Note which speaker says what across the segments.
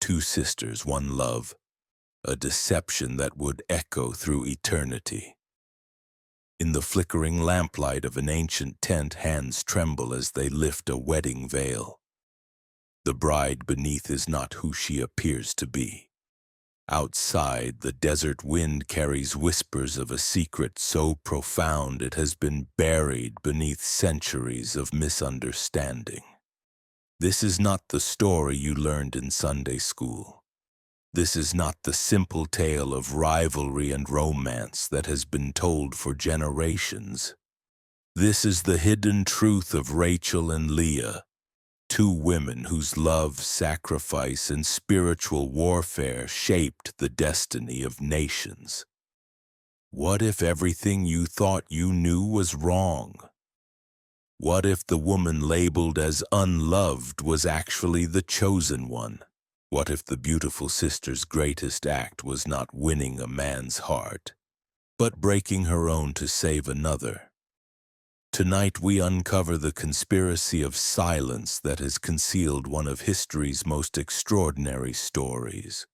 Speaker 1: Two sisters, one love, a deception that would echo through eternity. In the flickering lamplight of an ancient tent, hands tremble as they lift a wedding veil. The bride beneath is not who she appears to be. Outside, the desert wind carries whispers of a secret so profound it has been buried beneath centuries of misunderstanding. This is not the story you learned in Sunday school. This is not the simple tale of rivalry and romance that has been told for generations. This is the hidden truth of Rachel and Leah, two women whose love, sacrifice, and spiritual warfare shaped the destiny of nations. What if everything you thought you knew was wrong? What if the woman labeled as unloved was actually the chosen one? What if the beautiful sister's greatest act was not winning a man's heart, but breaking her own to save another? Tonight we uncover the conspiracy of silence that has concealed one of history's most extraordinary stories.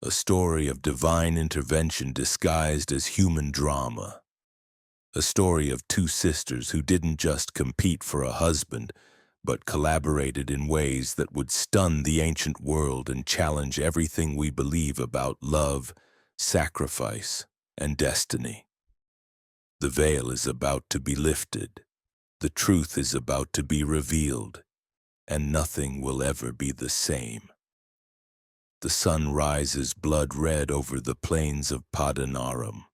Speaker 1: A story of divine intervention disguised as human drama. A story of two sisters who didn't just compete for a husband, but collaborated in ways that would stun the ancient world and challenge everything we believe about love, sacrifice, and destiny. The veil is about to be lifted, the truth is about to be revealed, and nothing will ever be the same. The sun rises blood-red over the plains of Padanaram,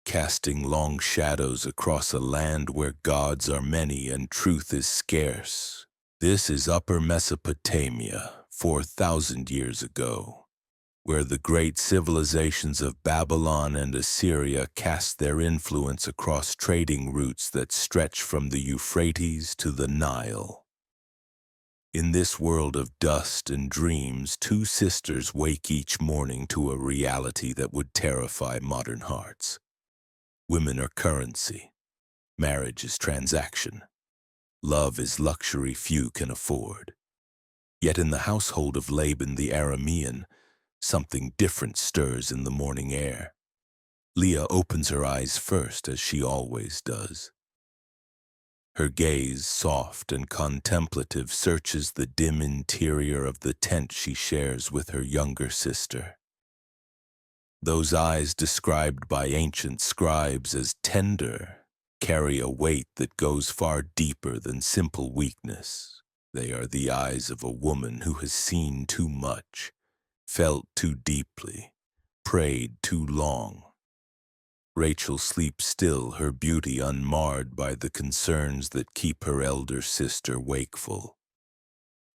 Speaker 1: casting long shadows across a land where gods are many and truth is scarce. This is Upper Mesopotamia, 4,000 years ago, where the great civilizations of Babylon and Assyria cast their influence across trading routes that stretch from the Euphrates to the Nile. In this world of dust and dreams, two sisters wake each morning to a reality that would terrify modern hearts. Women are currency. Marriage is transaction. Love is luxury few can afford. Yet in the household of Laban the Aramean, something different stirs in the morning air. Leah opens her eyes first, as she always does. Her gaze, soft and contemplative, searches the dim interior of the tent she shares with her younger sister. Those eyes, described by ancient scribes as tender, carry a weight that goes far deeper than simple weakness. They are the eyes of a woman who has seen too much, felt too deeply, prayed too long. Rachel sleeps still, her beauty unmarred by the concerns that keep her elder sister wakeful.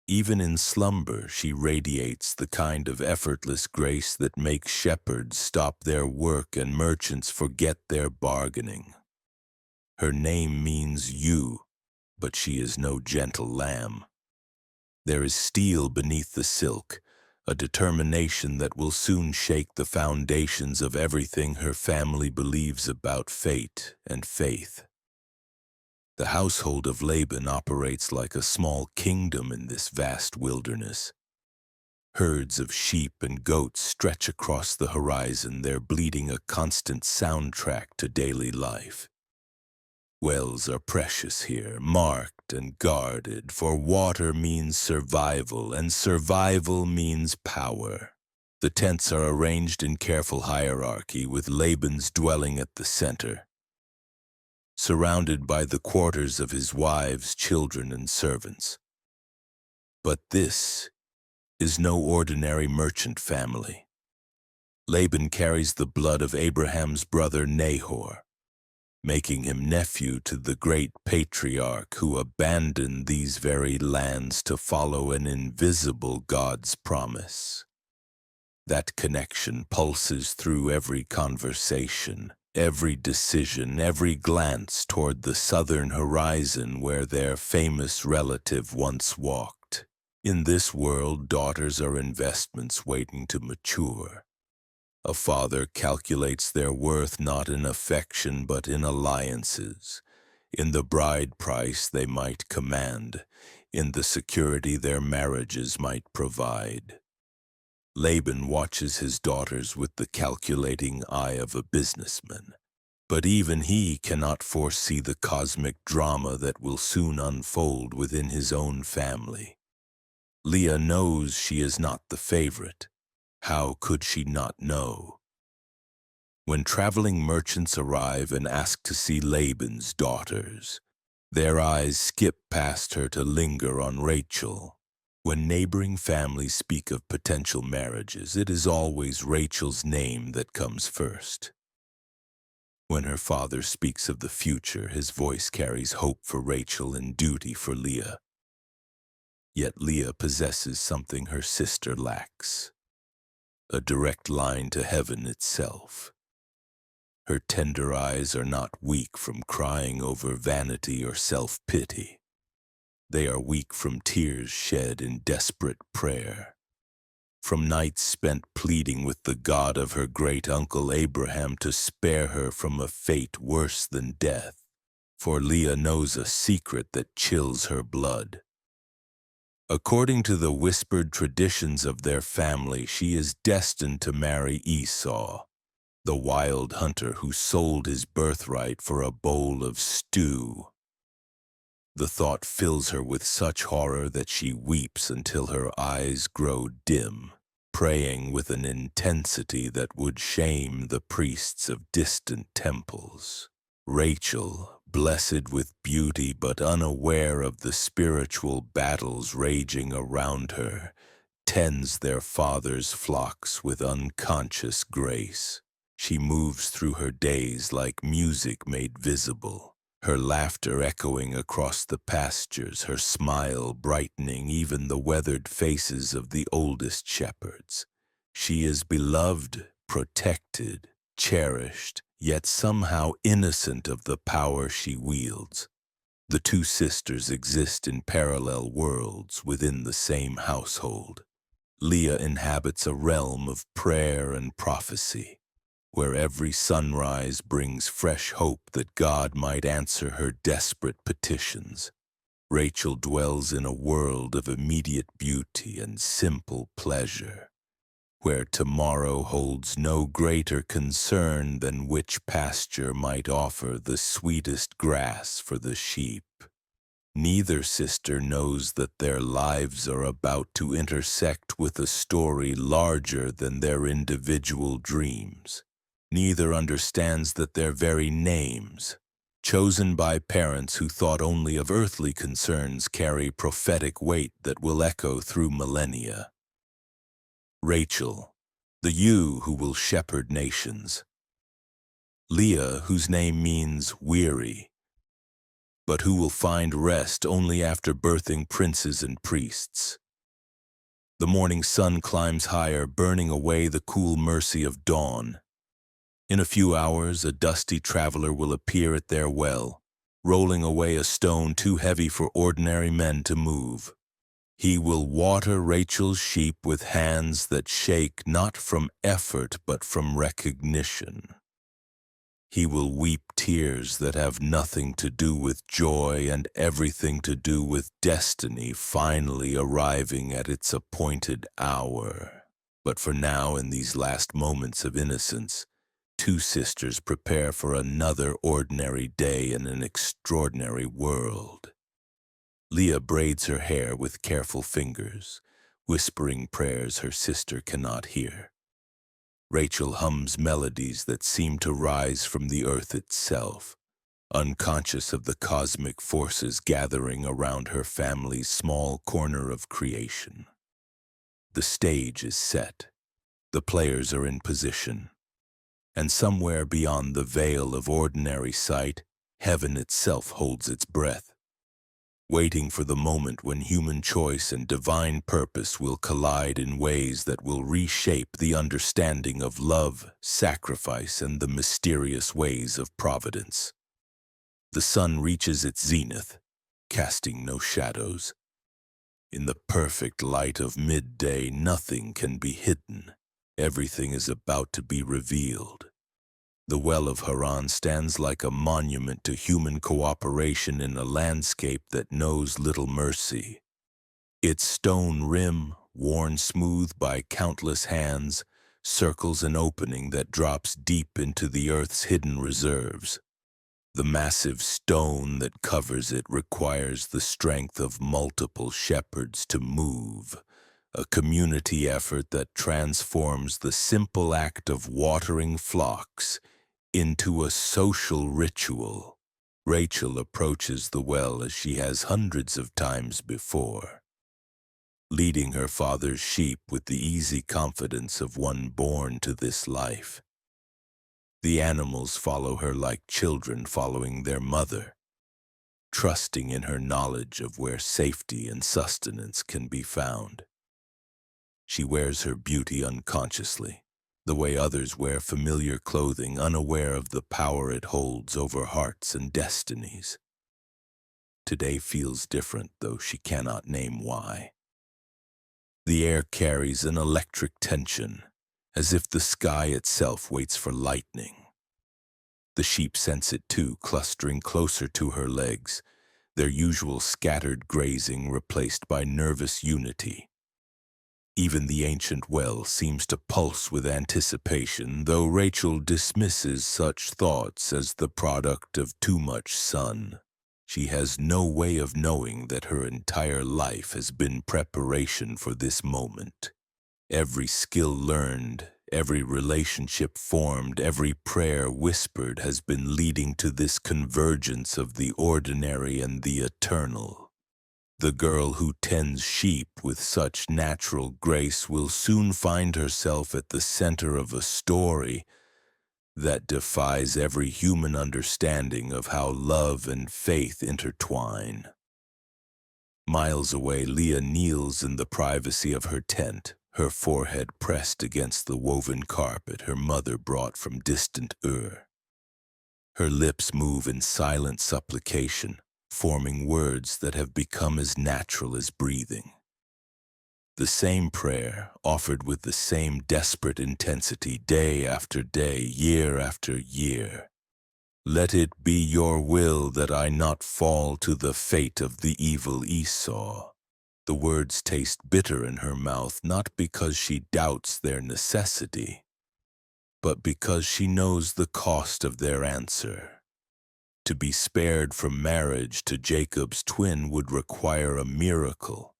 Speaker 1: Even in slumber, she radiates the kind of effortless grace that makes shepherds stop their work and merchants forget their bargaining. Her name means you, but she is no gentle lamb. There is steel beneath the silk, a determination that will soon shake the foundations of everything her family believes about fate and faith. The household of Laban operates like a small kingdom in this vast wilderness. Herds of sheep and goats stretch across the horizon, their bleating a constant soundtrack to daily life. Wells are precious here, marked and guarded, for water means survival, and survival means power. The tents are arranged in careful hierarchy, with Laban's dwelling at the center, surrounded by the quarters of his wives, children, and servants. But this is no ordinary merchant family. Laban carries the blood of Abraham's brother Nahor, making him nephew to the great patriarch who abandoned these very lands to follow an invisible God's promise. That connection pulses through every conversation, every decision, every glance toward the southern horizon where their famous relative once walked. In this world, daughters are investments waiting to mature. A father calculates their worth not in affection but in alliances, in the bride price they might command, in the security their marriages might provide. Laban watches his daughters with the calculating eye of a businessman. But even he cannot foresee the cosmic drama that will soon unfold within his own family. Leah knows she is not the favorite. How could she not know? When traveling merchants arrive and ask to see Laban's daughters, their eyes skip past her to linger on Rachel. When neighboring families speak of potential marriages, it is always Rachel's name that comes first. When her father speaks of the future, his voice carries hope for Rachel and duty for Leah. Yet Leah possesses something her sister lacks: a direct line to heaven itself. Her tender eyes are not weak from crying over vanity or self-pity. They are weak from tears shed in desperate prayer, from nights spent pleading with the God of her great-uncle Abraham to spare her from a fate worse than death. For Leah knows a secret that chills her blood. According to the whispered traditions of their family, she is destined to marry Esau, the wild hunter who sold his birthright for a bowl of stew. The thought fills her with such horror that she weeps until her eyes grow dim, praying with an intensity that would shame the priests of distant temples. Rachel, blessed with beauty but unaware of the spiritual battles raging around her, tends their father's flocks with unconscious grace. She moves through her days like music made visible, her laughter echoing across the pastures, her smile brightening even the weathered faces of the oldest shepherds. She is beloved, protected, cherished, yet somehow innocent of the power she wields. The two sisters exist in parallel worlds within the same household. Leah inhabits a realm of prayer and prophecy, where every sunrise brings fresh hope that God might answer her desperate petitions. Rachel dwells in a world of immediate beauty and simple pleasure, where tomorrow holds no greater concern than which pasture might offer the sweetest grass for the sheep. Neither sister knows that their lives are about to intersect with a story larger than their individual dreams. Neither understands that their very names, chosen by parents who thought only of earthly concerns, carry prophetic weight that will echo through millennia. Rachel, the ewe who will shepherd nations. Leah, whose name means weary, but who will find rest only after birthing princes and priests. The morning sun climbs higher, burning away the cool mercy of dawn. In a few hours, a dusty traveler will appear at their well, rolling away a stone too heavy for ordinary men to move. He will water Rachel's sheep with hands that shake not from effort but from recognition. He will weep tears that have nothing to do with joy and everything to do with destiny finally arriving at its appointed hour. But for now, in these last moments of innocence, two sisters prepare for another ordinary day in an extraordinary world. Leah braids her hair with careful fingers, whispering prayers her sister cannot hear. Rachel hums melodies that seem to rise from the earth itself, unconscious of the cosmic forces gathering around her family's small corner of creation. The stage is set. The players are in position. And somewhere beyond the veil of ordinary sight, heaven itself holds its breath, waiting for the moment when human choice and divine purpose will collide in ways that will reshape the understanding of love, sacrifice, and the mysterious ways of providence. The sun reaches its zenith, casting no shadows. In the perfect light of midday, nothing can be hidden. Everything is about to be revealed. The well of Haran stands like a monument to human cooperation in a landscape that knows little mercy. Its stone rim, worn smooth by countless hands, circles an opening that drops deep into the earth's hidden reserves. The massive stone that covers it requires the strength of multiple shepherds to move, a community effort that transforms the simple act of watering flocks into a social ritual. Rachel approaches the well as she has hundreds of times before, leading her father's sheep with the easy confidence of one born to this life. The animals follow her like children following their mother, trusting in her knowledge of where safety and sustenance can be found. She wears her beauty unconsciously, the way others wear familiar clothing, unaware of the power it holds over hearts and destinies. Today feels different, though she cannot name why. The air carries an electric tension, as if the sky itself waits for lightning. The sheep sense it too, clustering closer to her legs, their usual scattered grazing replaced by nervous unity. Even the ancient well seems to pulse with anticipation, though Rachel dismisses such thoughts as the product of too much sun. She has no way of knowing that her entire life has been preparation for this moment. Every skill learned, every relationship formed, every prayer whispered has been leading to this convergence of the ordinary and the eternal. The girl who tends sheep with such natural grace will soon find herself at the center of a story that defies every human understanding of how love and faith intertwine. Miles away, Leah kneels in the privacy of her tent, her forehead pressed against the woven carpet her mother brought from distant Ur. Her lips move in silent supplication, forming words that have become as natural as breathing. The same prayer, offered with the same desperate intensity day after day, year after year. Let it be your will that I not fall to the fate of the evil Esau. The words taste bitter in her mouth, not because she doubts their necessity, but because she knows the cost of their answer. To be spared from marriage to Jacob's twin would require a miracle,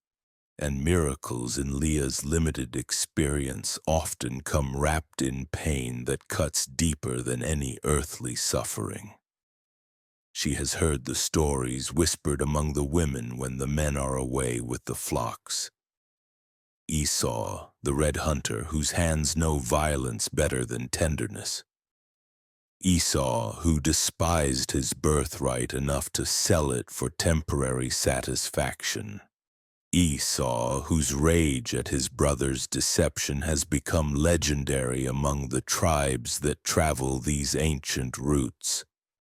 Speaker 1: and miracles in Leah's limited experience often come wrapped in pain that cuts deeper than any earthly suffering. She has heard the stories whispered among the women when the men are away with the flocks. Esau, the red hunter, whose hands know violence better than tenderness. Esau, who despised his birthright enough to sell it for temporary satisfaction. Esau, whose rage at his brother's deception has become legendary among the tribes that travel these ancient routes.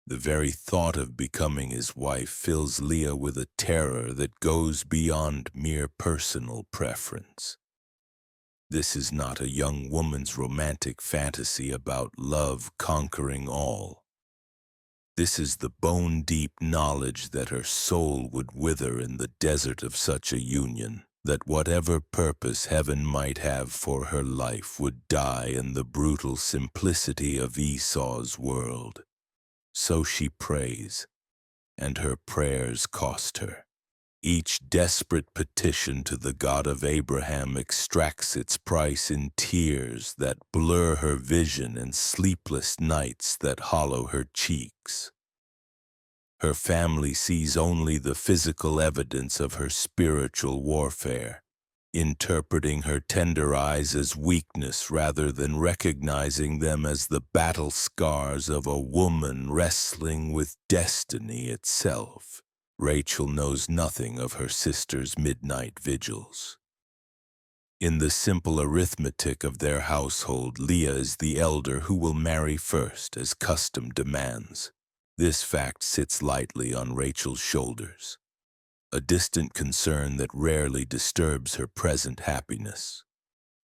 Speaker 1: The very thought of becoming his wife fills Leah with a terror that goes beyond mere personal preference. This is not a young woman's romantic fantasy about love conquering all. This is the bone-deep knowledge that her soul would wither in the desert of such a union, that whatever purpose heaven might have for her life would die in the brutal simplicity of Esau's world. So she prays, and her prayers cost her. Each desperate petition to the God of Abraham extracts its price in tears that blur her vision and sleepless nights that hollow her cheeks. Her family sees only the physical evidence of her spiritual warfare, interpreting her tender eyes as weakness rather than recognizing them as the battle scars of a woman wrestling with destiny itself. Rachel knows nothing of her sister's midnight vigils. In the simple arithmetic of their household, Leah is the elder who will marry first, as custom demands. This fact sits lightly on Rachel's shoulders, a distant concern that rarely disturbs her present happiness.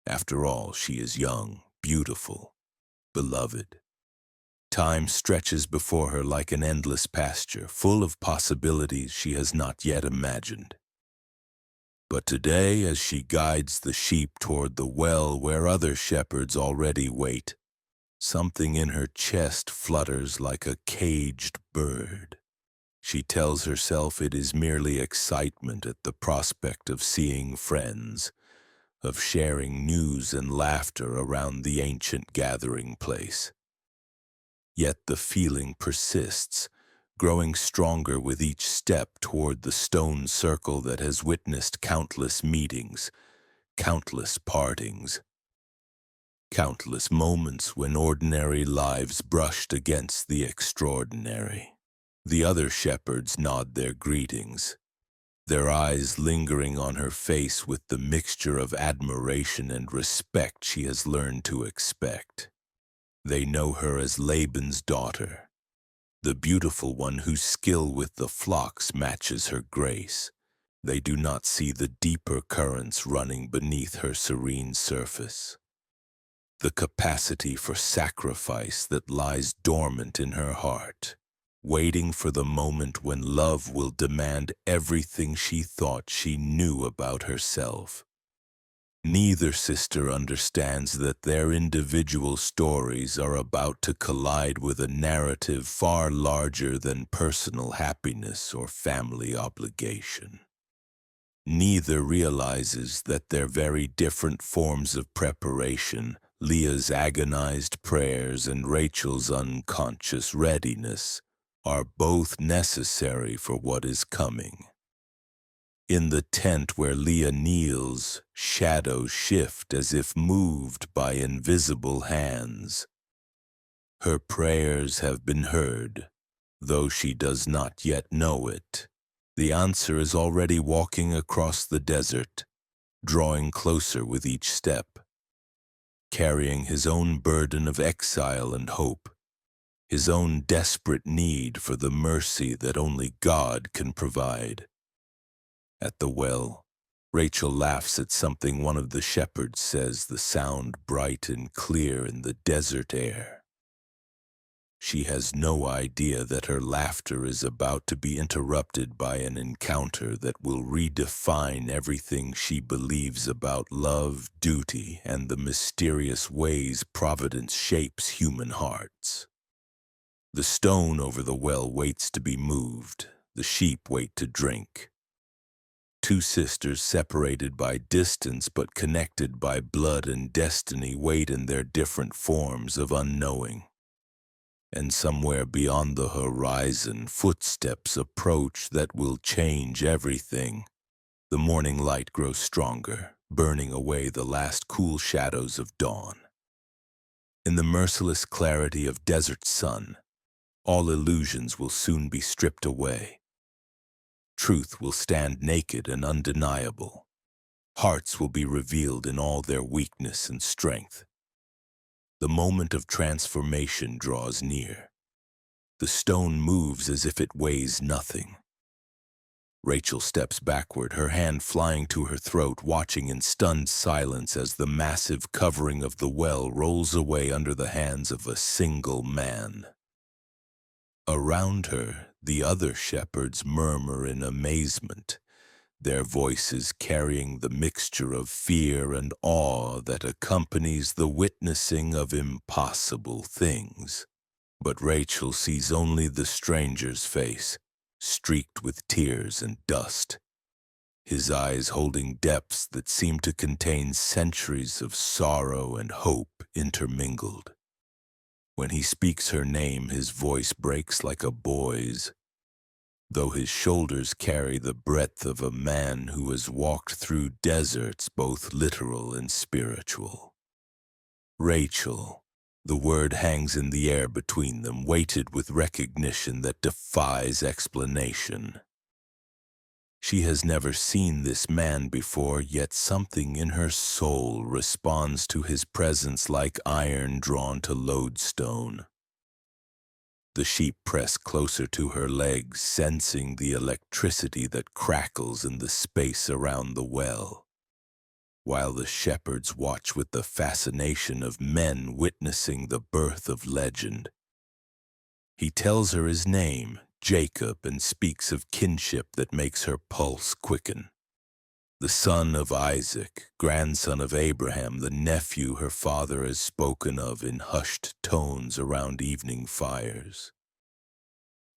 Speaker 1: After all, she is young, beautiful, beloved. Time stretches before her like an endless pasture, full of possibilities she has not yet imagined. But today, as she guides the sheep toward the well where other shepherds already wait, something in her chest flutters like a caged bird. She tells herself it is merely excitement at the prospect of seeing friends, of sharing news and laughter around the ancient gathering place. Yet the feeling persists, growing stronger with each step toward the stone circle that has witnessed countless meetings, countless partings, countless moments when ordinary lives brushed against the extraordinary. The other shepherds nod their greetings, their eyes lingering on her face with the mixture of admiration and respect she has learned to expect. They know her as Laban's daughter, the beautiful one whose skill with the flocks matches her grace. They do not see the deeper currents running beneath her serene surface, the capacity for sacrifice that lies dormant in her heart, waiting for the moment when love will demand everything she thought she knew about herself. Neither sister understands that their individual stories are about to collide with a narrative far larger than personal happiness or family obligation. Neither realizes that their very different forms of preparation, Leah's agonized prayers and Rachel's unconscious readiness, are both necessary for what is coming. In the tent where Leah kneels, shadows shift as if moved by invisible hands. Her prayers have been heard, though she does not yet know it. The answer is already walking across the desert, drawing closer with each step, carrying his own burden of exile and hope, his own desperate need for the mercy that only God can provide. At the well, Rachel laughs at something one of the shepherds says, the sound bright and clear in the desert air. She has no idea that her laughter is about to be interrupted by an encounter that will redefine everything she believes about love, duty, and the mysterious ways Providence shapes human hearts. The stone over the well waits to be moved. The sheep wait to drink. Two sisters separated by distance but connected by blood and destiny wait in their different forms of unknowing. And somewhere beyond the horizon, footsteps approach that will change everything. The morning light grows stronger, burning away the last cool shadows of dawn. In the merciless clarity of desert sun, all illusions will soon be stripped away. Truth will stand naked and undeniable. Hearts will be revealed in all their weakness and strength. The moment of transformation draws near. The stone moves as if it weighs nothing. Rachel steps backward, her hand flying to her throat, watching in stunned silence as the massive covering of the well rolls away under the hands of a single man. Around her, the other shepherds murmur in amazement, their voices carrying the mixture of fear and awe that accompanies the witnessing of impossible things. But Rachel sees only the stranger's face, streaked with tears and dust, his eyes holding depths that seem to contain centuries of sorrow and hope intermingled. When he speaks her name, his voice breaks like a boy's, though his shoulders carry the breadth of a man who has walked through deserts both literal and spiritual. Rachel. The word hangs in the air between them, weighted with recognition that defies explanation. She has never seen this man before, yet something in her soul responds to his presence like iron drawn to lodestone. The sheep press closer to her legs, sensing the electricity that crackles in the space around the well, while the shepherds watch with the fascination of men witnessing the birth of legend. He tells her his name, Jacob, and speaks of kinship that makes her pulse quicken. the son of Isaac, grandson of Abraham, the nephew her father has spoken of in hushed tones around evening fires.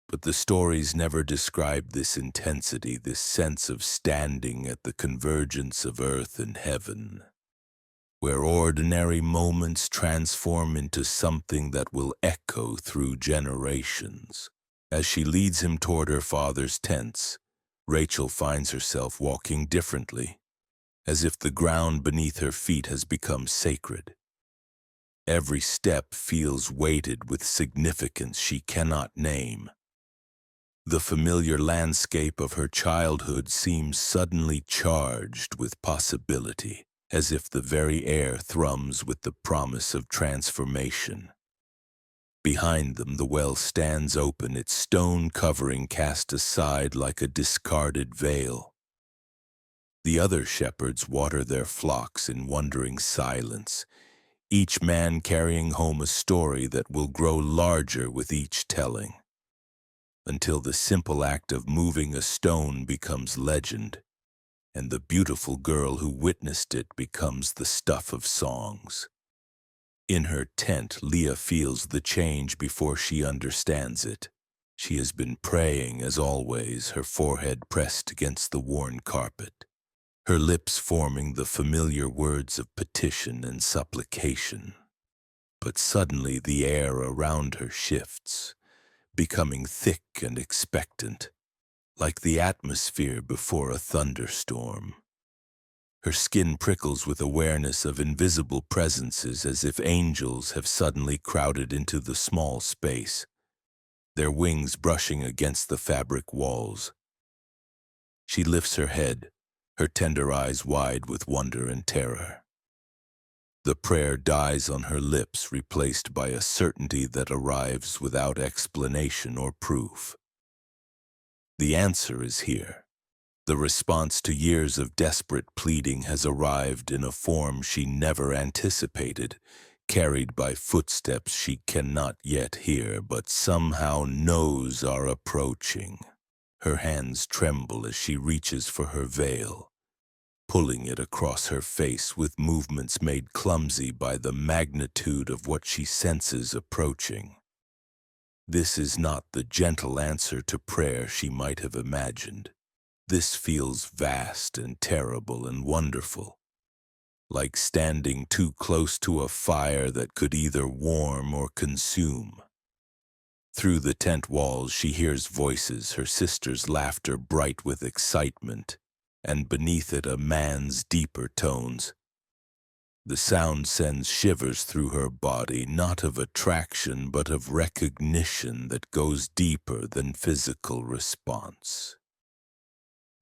Speaker 1: But the stories never describe this intensity, this sense of standing at the convergence of earth and heaven, where ordinary moments transform into something that will echo through generations. As she leads him toward her father's tents, Rachel finds herself walking differently, as if the ground beneath her feet has become sacred. Every step feels weighted with significance she cannot name. The familiar landscape of her childhood seems suddenly charged with possibility, as if the very air thrums with the promise of transformation. Behind them, the well stands open, its stone covering cast aside like a discarded veil. The other shepherds water their flocks in wondering silence, each man carrying home a story that will grow larger with each telling, until the simple act of moving a stone becomes legend, and the beautiful girl who witnessed it becomes the stuff of songs. In her tent, Leah feels the change before she understands it. She has been praying, as always, her forehead pressed against the worn carpet, her lips forming the familiar words of petition and supplication. But suddenly the air around her shifts, becoming thick and expectant, like the atmosphere before a thunderstorm. Her skin prickles with awareness of invisible presences, as if angels have suddenly crowded into the small space, their wings brushing against the fabric walls. She lifts her head, her tender eyes wide with wonder and terror. The prayer dies on her lips, replaced by a certainty that arrives without explanation or proof. The answer is here. The response to years of desperate pleading has arrived in a form she never anticipated, carried by footsteps she cannot yet hear, but somehow knows are approaching. Her hands tremble as she reaches for her veil, pulling it across her face with movements made clumsy by the magnitude of what she senses approaching. This is not the gentle answer to prayer she might have imagined. This feels vast and terrible and wonderful, like standing too close to a fire that could either warm or consume. Through the tent walls she hears voices, her sister's laughter bright with excitement, and beneath it a man's deeper tones. The sound sends shivers through her body, not of attraction but of recognition that goes deeper than physical response.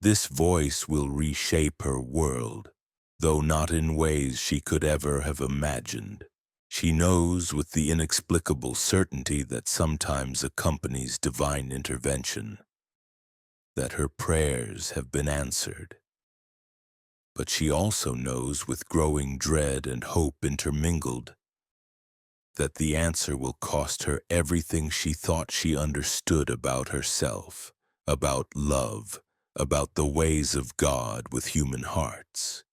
Speaker 1: This voice will reshape her world, though not in ways she could ever have imagined. She knows with the inexplicable certainty that sometimes accompanies divine intervention, that her prayers have been answered. But she also knows with growing dread and hope intermingled, that the answer will cost her everything she thought she understood about herself, about love, about the ways of God with human hearts.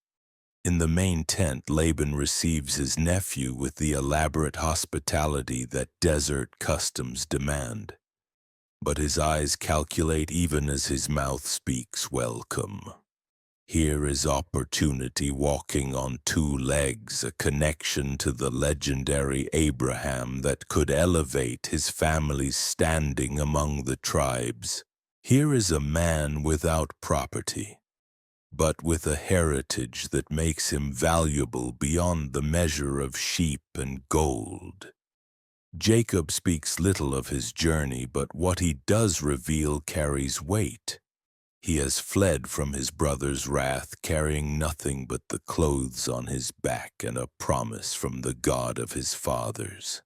Speaker 1: In the main tent, Laban receives his nephew with the elaborate hospitality that desert customs demand. But his eyes calculate even as his mouth speaks welcome. Here is opportunity walking on two legs, a connection to the legendary Abraham that could elevate his family's standing among the tribes. Here is a man without property, but with a heritage that makes him valuable beyond the measure of sheep and gold. Jacob speaks little of his journey, but what he does reveal carries weight. He has fled from his brother's wrath, carrying nothing but the clothes on his back and a promise from the God of his fathers.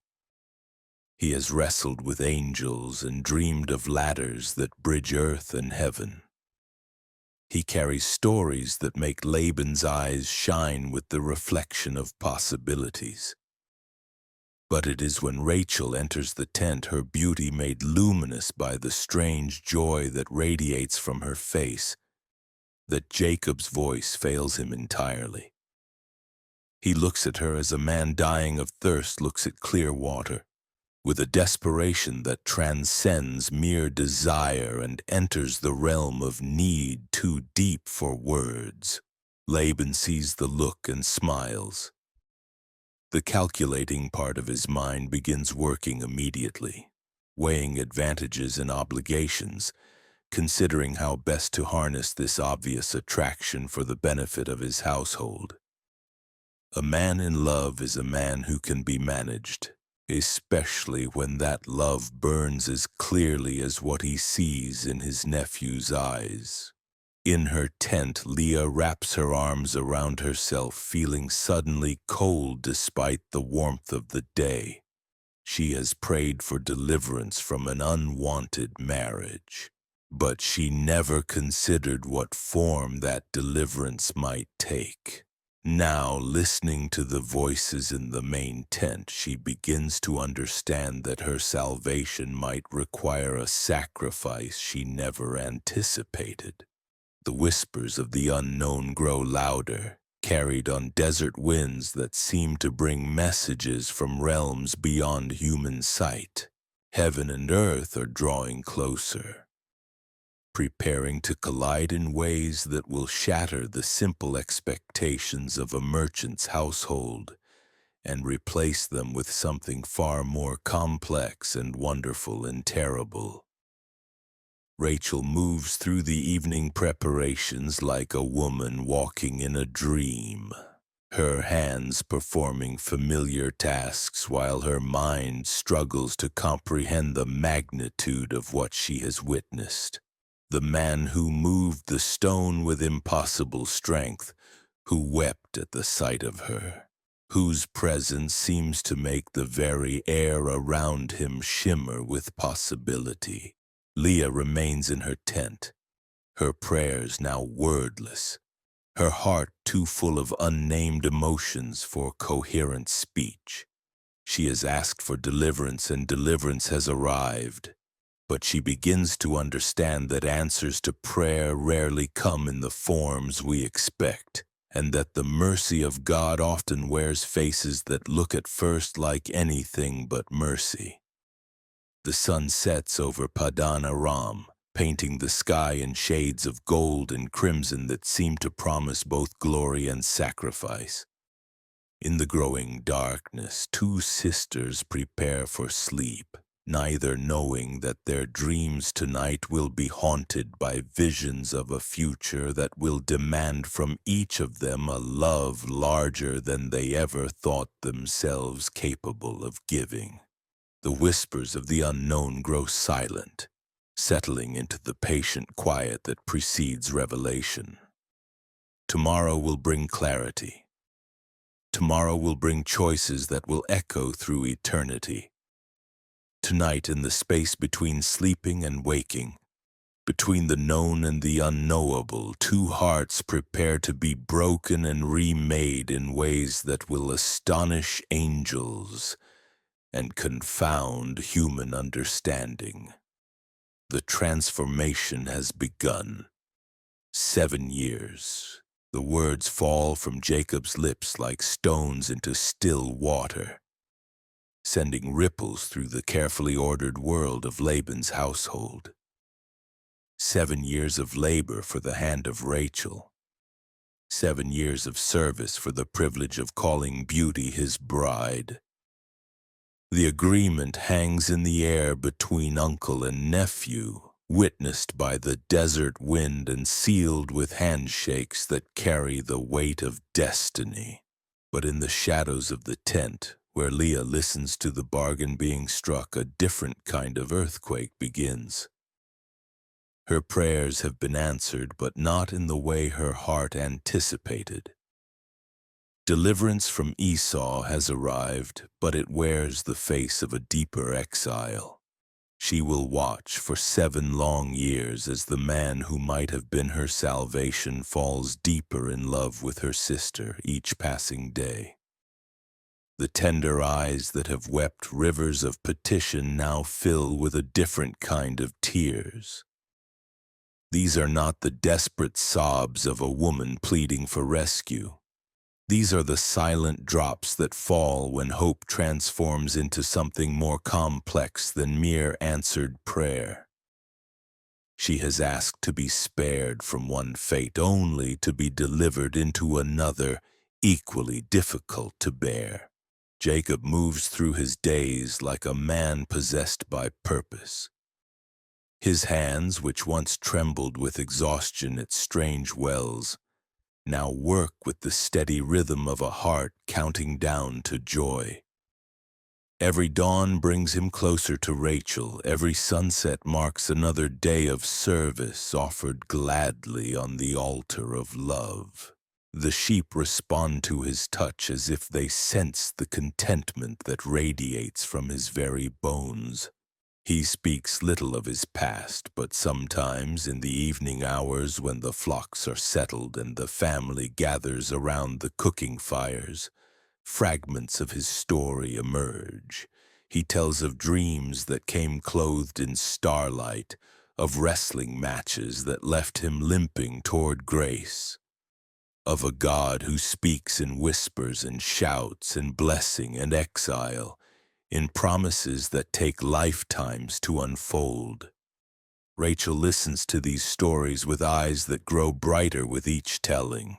Speaker 1: He has wrestled with angels and dreamed of ladders that bridge earth and heaven. He carries stories that make Laban's eyes shine with the reflection of possibilities. But it is when Rachel enters the tent, her beauty made luminous by the strange joy that radiates from her face, that Jacob's voice fails him entirely. He looks at her as a man dying of thirst looks at clear water, with a desperation that transcends mere desire and enters the realm of need too deep for words. Laban sees the look and smiles. The calculating part of his mind begins working immediately, weighing advantages and obligations, considering how best to harness this obvious attraction for the benefit of his household. A man in love is a man who can be managed, especially when that love burns as clearly as what he sees in his nephew's eyes. In her tent, Leah wraps her arms around herself, feeling suddenly cold despite the warmth of the day. She has prayed for deliverance from an unwanted marriage, but she never considered what form that deliverance might take. Now, listening to the voices in the main tent, she begins to understand that her salvation might require a sacrifice she never anticipated. The whispers of the unknown grow louder, carried on desert winds that seem to bring messages from realms beyond human sight. Heaven and earth are drawing closer, preparing to collide in ways that will shatter the simple expectations of a merchant's household and replace them with something far more complex and wonderful and terrible. Rachel moves through the evening preparations like a woman walking in a dream, her hands performing familiar tasks while her mind struggles to comprehend the magnitude of what she has witnessed. The man who moved the stone with impossible strength, who wept at the sight of her, whose presence seems to make the very air around him shimmer with possibility. Leah remains in her tent, her prayers now wordless, her heart too full of unnamed emotions for coherent speech. She has asked for deliverance, and deliverance has arrived. But she begins to understand that answers to prayer rarely come in the forms we expect, and that the mercy of God often wears faces that look at first like anything but mercy. The sun sets over Padan Aram, painting the sky in shades of gold and crimson that seem to promise both glory and sacrifice. In the growing darkness, two sisters prepare for sleep, neither knowing that their dreams tonight will be haunted by visions of a future that will demand from each of them a love larger than they ever thought themselves capable of giving. The whispers of the unknown grow silent, settling into the patient quiet that precedes revelation. Tomorrow will bring clarity. Tomorrow will bring choices that will echo through eternity. Tonight, in the space between sleeping and waking, between the known and the unknowable, two hearts prepare to be broken and remade in ways that will astonish angels and confound human understanding. The transformation has begun. 7 years. The words fall from Jacob's lips like stones into still water, sending ripples through the carefully ordered world of Laban's household. 7 years of labor for the hand of Rachel. 7 years of service for the privilege of calling beauty his bride. The agreement hangs in the air between uncle and nephew, witnessed by the desert wind and sealed with handshakes that carry the weight of destiny. But in the shadows of the tent, where Leah listens to the bargain being struck, a different kind of earthquake begins. Her prayers have been answered, but not in the way her heart anticipated. Deliverance from Esau has arrived, but it wears the face of a deeper exile. She will watch for 7 long years as the man who might have been her salvation falls deeper in love with her sister each passing day. The tender eyes that have wept rivers of petition now fill with a different kind of tears. These are not the desperate sobs of a woman pleading for rescue. These are the silent drops that fall when hope transforms into something more complex than mere answered prayer. She has asked to be spared from one fate only to be delivered into another equally difficult to bear. Jacob moves through his days like a man possessed by purpose. His hands, which once trembled with exhaustion at strange wells, now work with the steady rhythm of a heart counting down to joy. Every dawn brings him closer to Rachel. Every sunset marks another day of service offered gladly on the altar of love. The sheep respond to his touch as if they sense the contentment that radiates from his very bones. He speaks little of his past, but sometimes in the evening hours when the flocks are settled and the family gathers around the cooking fires, fragments of his story emerge. He tells of dreams that came clothed in starlight, of wrestling matches that left him limping toward grace, of a God who speaks in whispers and shouts, in blessing and exile, in promises that take lifetimes to unfold. Rachel listens to these stories with eyes that grow brighter with each telling.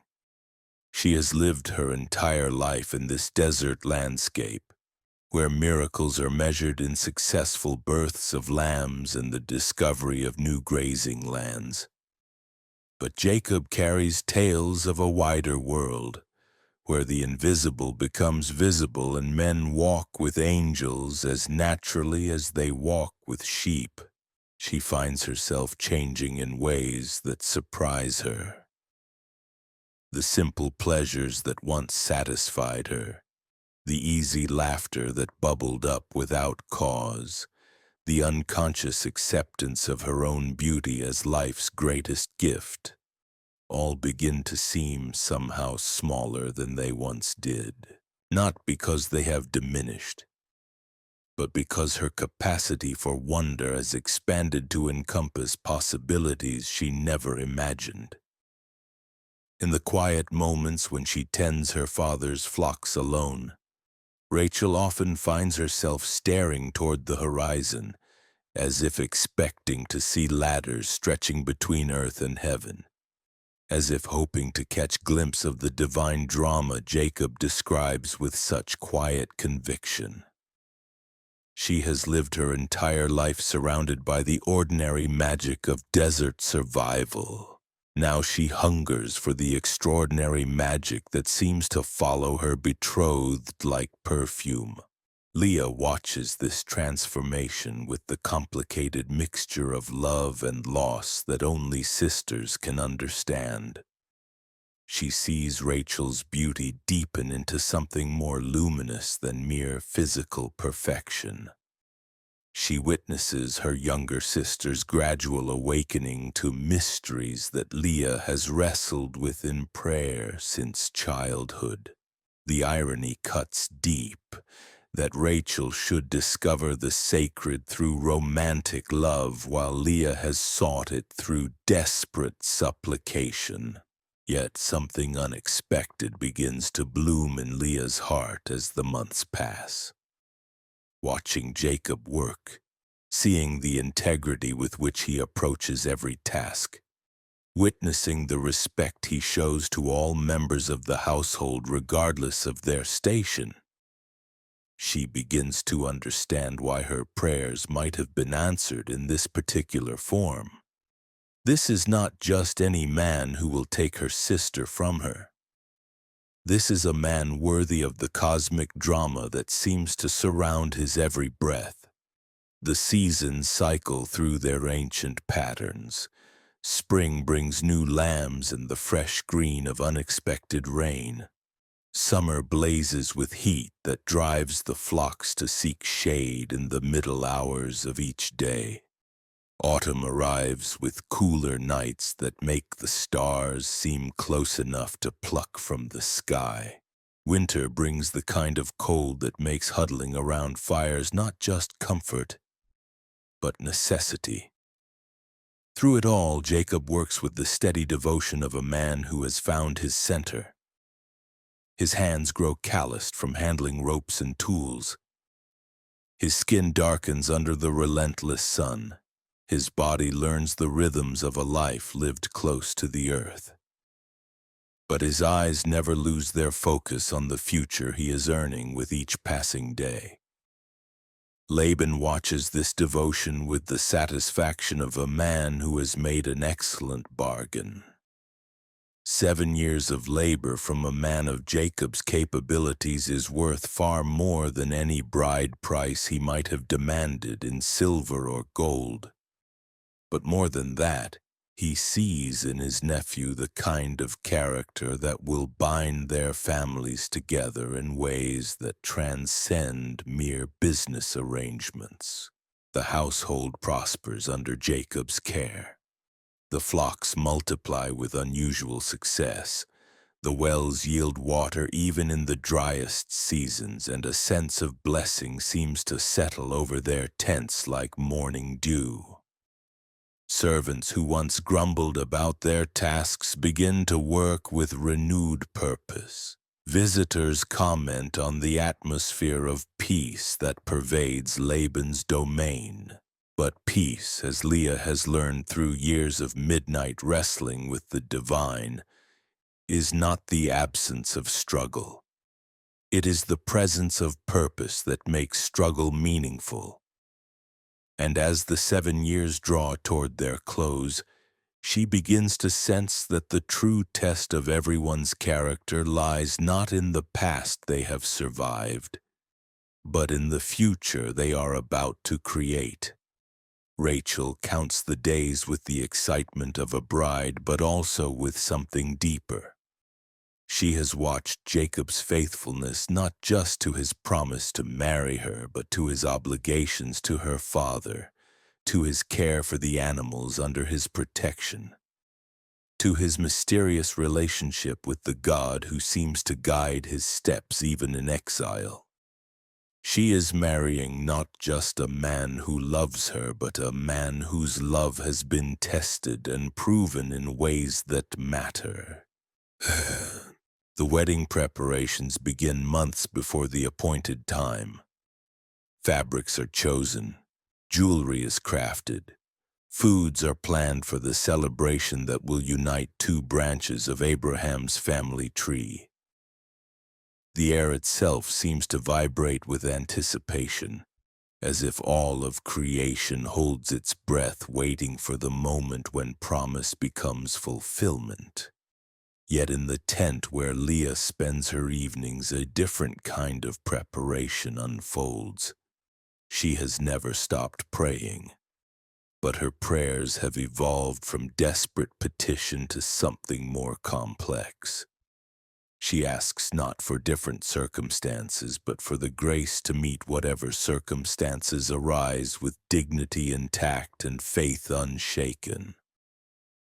Speaker 1: She has lived her entire life in this desert landscape, where miracles are measured in successful births of lambs and the discovery of new grazing lands. But Jacob carries tales of a wider world, where the invisible becomes visible and men walk with angels as naturally as they walk with sheep. She finds herself changing in ways that surprise her. The simple pleasures that once satisfied her, the easy laughter that bubbled up without cause, the unconscious acceptance of her own beauty as life's greatest gift, all begin to seem somehow smaller than they once did. Not because they have diminished, but because her capacity for wonder has expanded to encompass possibilities she never imagined. In the quiet moments when she tends her father's flocks alone, Rachel often finds herself staring toward the horizon, as if expecting to see ladders stretching between earth and heaven, as if hoping to catch a glimpse of the divine drama Jacob describes with such quiet conviction. She has lived her entire life surrounded by the ordinary magic of desert survival. Now she hungers for the extraordinary magic that seems to follow her betrothed like perfume. Leah watches this transformation with the complicated mixture of love and loss that only sisters can understand. She sees Rachel's beauty deepen into something more luminous than mere physical perfection. She witnesses her younger sister's gradual awakening to mysteries that Leah has wrestled with in prayer since childhood. The irony cuts deep, that Rachel should discover the sacred through romantic love while Leah has sought it through desperate supplication. Yet something unexpected begins to bloom in Leah's heart as the months pass. Watching Jacob work, seeing the integrity with which he approaches every task, witnessing the respect he shows to all members of the household regardless of their station, she begins to understand why her prayers might have been answered in this particular form. This is not just any man who will take her sister from her. This is a man worthy of the cosmic drama that seems to surround his every breath. The seasons cycle through their ancient patterns. Spring brings new lambs and the fresh green of unexpected rain. Summer blazes with heat that drives the flocks to seek shade in the middle hours of each day. Autumn arrives with cooler nights that make the stars seem close enough to pluck from the sky. Winter brings the kind of cold that makes huddling around fires not just comfort, but necessity. Through it all, Jacob works with the steady devotion of a man who has found his center. His hands grow calloused from handling ropes and tools. His skin darkens under the relentless sun. His body learns the rhythms of a life lived close to the earth. But his eyes never lose their focus on the future he is earning with each passing day. Laban watches this devotion with the satisfaction of a man who has made an excellent bargain. 7 years of labor from a man of Jacob's capabilities is worth far more than any bride price he might have demanded in silver or gold. But more than that, he sees in his nephew the kind of character that will bind their families together in ways that transcend mere business arrangements. The household prospers under Jacob's care. The flocks multiply with unusual success. The wells yield water even in the driest seasons, and a sense of blessing seems to settle over their tents like morning dew. Servants who once grumbled about their tasks begin to work with renewed purpose. Visitors comment on the atmosphere of peace that pervades Laban's domain. But peace, as Leah has learned through years of midnight wrestling with the divine, is not the absence of struggle. It is the presence of purpose that makes struggle meaningful. And as the 7 years draw toward their close, she begins to sense that the true test of everyone's character lies not in the past they have survived, but in the future they are about to create. Rachel counts the days with the excitement of a bride, but also with something deeper. She has watched Jacob's faithfulness not just to his promise to marry her, but to his obligations to her father, to his care for the animals under his protection, to his mysterious relationship with the God who seems to guide his steps even in exile. She is marrying not just a man who loves her, but a man whose love has been tested and proven in ways that matter. The wedding preparations begin months before the appointed time. Fabrics are chosen, jewelry is crafted, foods are planned for the celebration that will unite 2 branches of Abraham's family tree. The air itself seems to vibrate with anticipation, as if all of creation holds its breath waiting for the moment when promise becomes fulfillment. Yet in the tent where Leah spends her evenings, a different kind of preparation unfolds. She has never stopped praying, but her prayers have evolved from desperate petition to something more complex. She asks not for different circumstances, but for the grace to meet whatever circumstances arise with dignity intact and faith unshaken.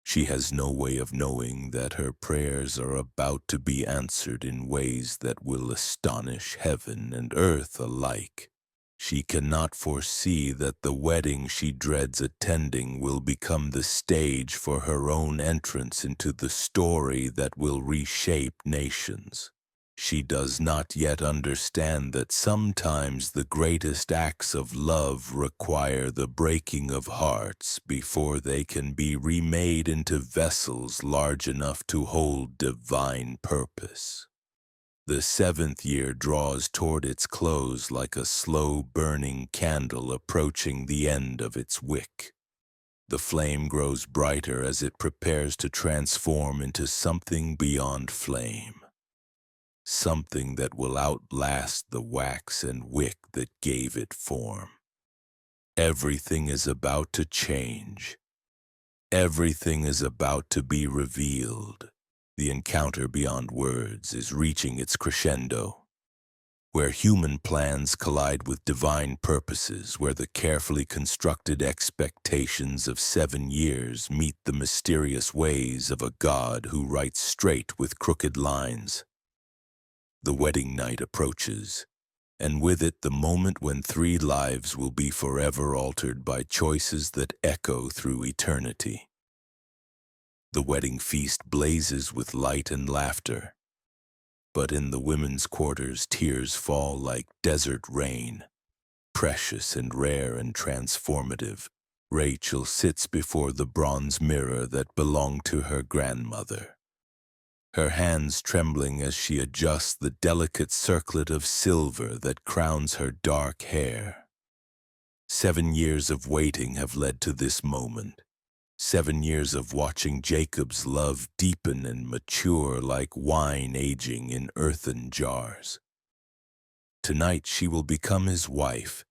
Speaker 1: She has no way of knowing that her prayers are about to be answered in ways that will astonish heaven and earth alike. She cannot foresee that the wedding she dreads attending will become the stage for her own entrance into the story that will reshape nations. She does not yet understand that sometimes the greatest acts of love require the breaking of hearts before they can be remade into vessels large enough to hold divine purpose. The 7th year draws toward its close like a slow-burning candle approaching the end of its wick. The flame grows brighter as it prepares to transform into something beyond flame. Something that will outlast the wax and wick that gave it form. Everything is about to change. Everything is about to be revealed. The encounter beyond words is reaching its crescendo, where human plans collide with divine purposes, where the carefully constructed expectations of 7 years meet the mysterious ways of a God who writes straight with crooked lines. The wedding night approaches. and with it the moment when 3 lives will be forever altered by choices that echo through eternity. The wedding feast blazes with light and laughter, but in the women's quarters tears fall like desert rain. Precious and rare and transformative, Rachel sits before the bronze mirror that belonged to her grandmother, her hands trembling as she adjusts the delicate circlet of silver that crowns her dark hair. 7 years of waiting have led to this moment. 7 years of watching Jacob's love deepen and mature like wine aging in earthen jars. Tonight she will become his wife,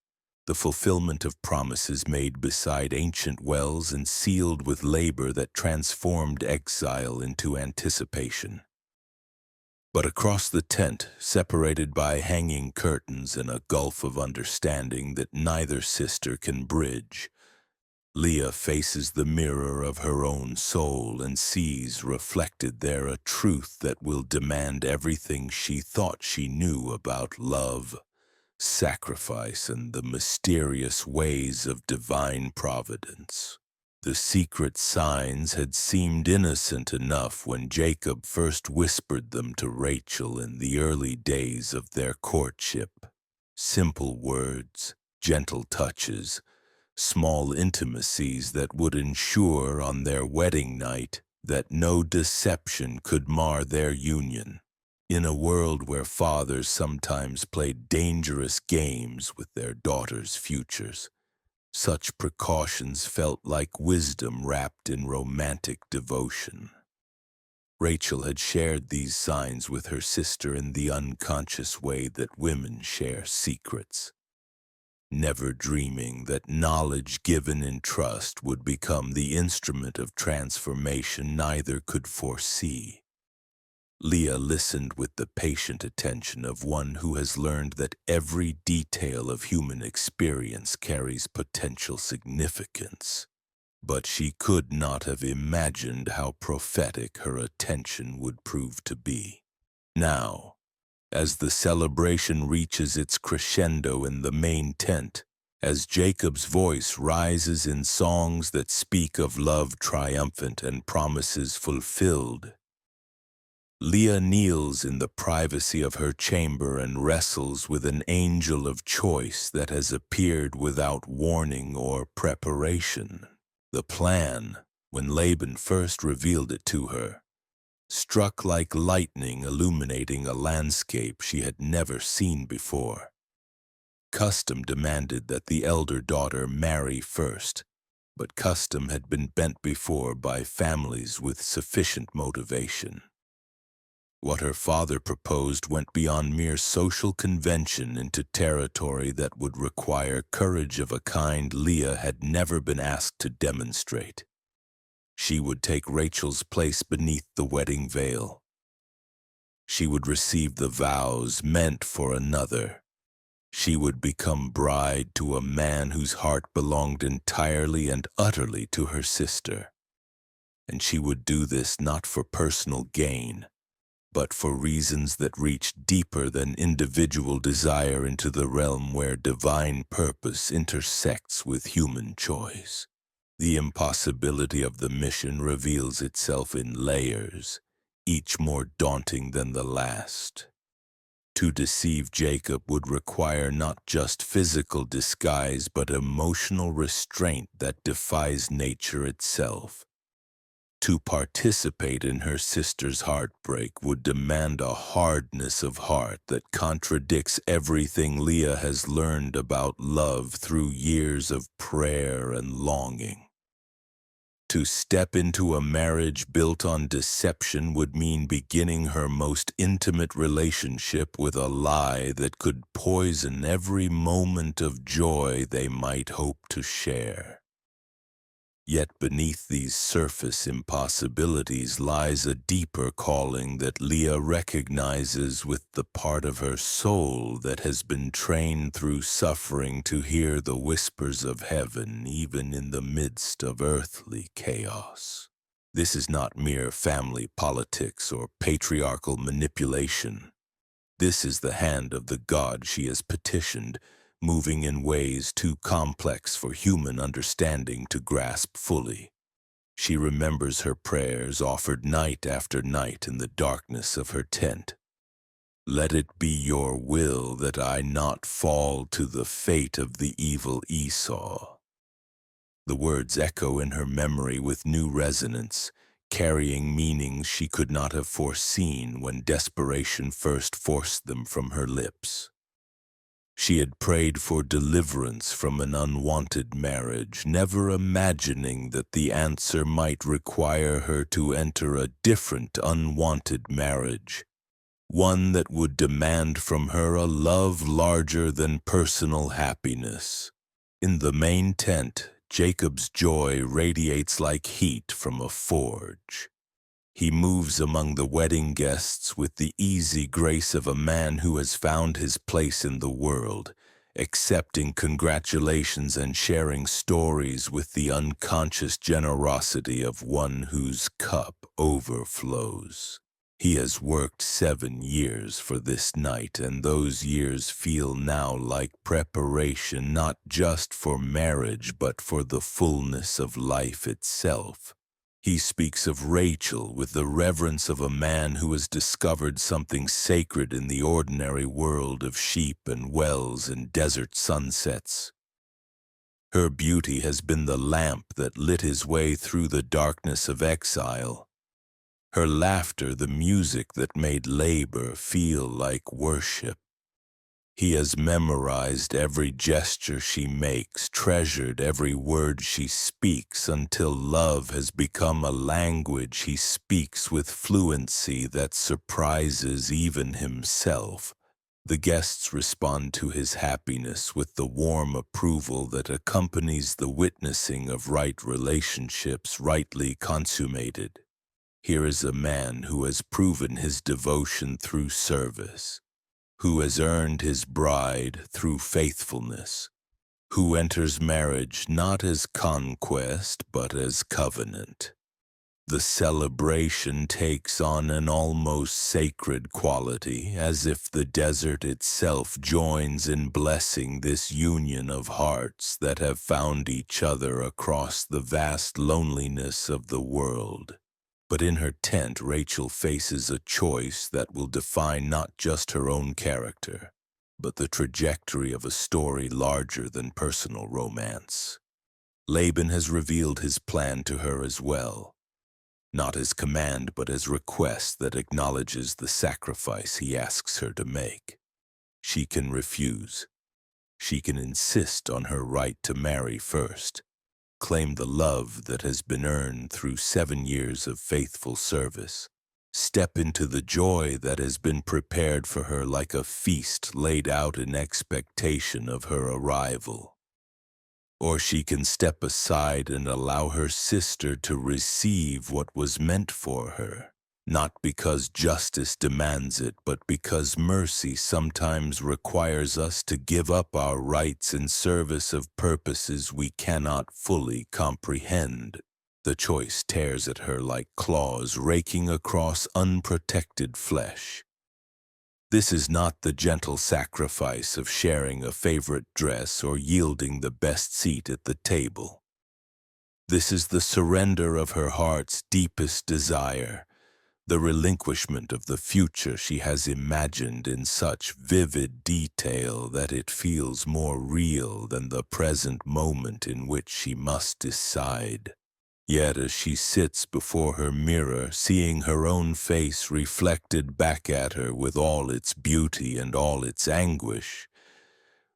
Speaker 1: the fulfillment of promises made beside ancient wells and sealed with labor that transformed exile into anticipation. But across the tent, separated by hanging curtains and a gulf of understanding that neither sister can bridge, Leah faces the mirror of her own soul and sees reflected there a truth that will demand everything she thought she knew about love, sacrifice, and the mysterious ways of divine providence. The secret signs had seemed innocent enough when Jacob first whispered them to Rachel in the early days of their courtship. Simple words, gentle touches, small intimacies that would ensure on their wedding night that no deception could mar their union. In a world where fathers sometimes played dangerous games with their daughters' futures, such precautions felt like wisdom wrapped in romantic devotion. Rachel had shared these signs with her sister in the unconscious way that women share secrets, never dreaming that knowledge given in trust would become the instrument of transformation neither could foresee. Leah listened with the patient attention of one who has learned that every detail of human experience carries potential significance. But she could not have imagined how prophetic her attention would prove to be. Now, as the celebration reaches its crescendo in the main tent, as Jacob's voice rises in songs that speak of love triumphant and promises fulfilled, Leah kneels in the privacy of her chamber and wrestles with an angel of choice that has appeared without warning or preparation. The plan, when Laban first revealed it to her, struck like lightning illuminating a landscape she had never seen before. Custom demanded that the elder daughter marry first, but custom had been bent before by families with sufficient motivation. What her father proposed went beyond mere social convention into territory that would require courage of a kind Leah had never been asked to demonstrate. She would take Rachel's place beneath the wedding veil. She would receive the vows meant for another. She would become bride to a man whose heart belonged entirely and utterly to her sister. And she would do this not for personal gain, but for reasons that reach deeper than individual desire into the realm where divine purpose intersects with human choice. The impossibility of the mission reveals itself in layers, each more daunting than the last. To deceive Jacob would require not just physical disguise but emotional restraint that defies nature itself. To participate in her sister's heartbreak would demand a hardness of heart that contradicts everything Leah has learned about love through years of prayer and longing. To step into a marriage built on deception would mean beginning her most intimate relationship with a lie that could poison every moment of joy they might hope to share. Yet beneath these surface impossibilities lies a deeper calling that Leah recognizes with the part of her soul that has been trained through suffering to hear the whispers of heaven even in the midst of earthly chaos. This is not mere family politics or patriarchal manipulation. This is the hand of the God she has petitioned, moving in ways too complex for human understanding to grasp fully. She remembers her prayers offered night after night in the darkness of her tent. Let it be your will that I not fall to the fate of the evil Esau. The words echo in her memory with new resonance, carrying meanings she could not have foreseen when desperation first forced them from her lips. She had prayed for deliverance from an unwanted marriage, never imagining that the answer might require her to enter a different unwanted marriage, one that would demand from her a love larger than personal happiness. In the main tent, Jacob's joy radiates like heat from a forge. He moves among the wedding guests with the easy grace of a man who has found his place in the world, accepting congratulations and sharing stories with the unconscious generosity of one whose cup overflows. He has worked 7 years for this night, and those years feel now like preparation not just for marriage but for the fullness of life itself. He speaks of Rachel with the reverence of a man who has discovered something sacred in the ordinary world of sheep and wells and desert sunsets. Her beauty has been the lamp that lit his way through the darkness of exile. Her laughter the music that made labor feel like worship. He has memorized every gesture she makes, treasured every word she speaks, until love has become a language he speaks with fluency that surprises even himself. The guests respond to his happiness with the warm approval that accompanies the witnessing of right relationships rightly consummated. Here is a man who has proven his devotion through service, who has earned his bride through faithfulness, who enters marriage not as conquest but as covenant. The celebration takes on an almost sacred quality, as if the desert itself joins in blessing this union of hearts that have found each other across the vast loneliness of the world. But in her tent, Rachel faces a choice that will define not just her own character, but the trajectory of a story larger than personal romance. Laban has revealed his plan to her as well, not as command but as request that acknowledges the sacrifice he asks her to make. She can refuse. She can insist on her right to marry first, claim the love that has been earned through 7 years of faithful service, step into the joy that has been prepared for her like a feast laid out in expectation of her arrival. Or she can step aside and allow her sister to receive what was meant for her, not because justice demands it, but because mercy sometimes requires us to give up our rights in service of purposes we cannot fully comprehend. The choice tears at her like claws raking across unprotected flesh. This is not the gentle sacrifice of sharing a favorite dress or yielding the best seat at the table. This is the surrender of her heart's deepest desire, the relinquishment of the future she has imagined in such vivid detail that it feels more real than the present moment in which she must decide. Yet as she sits before her mirror, seeing her own face reflected back at her with all its beauty and all its anguish,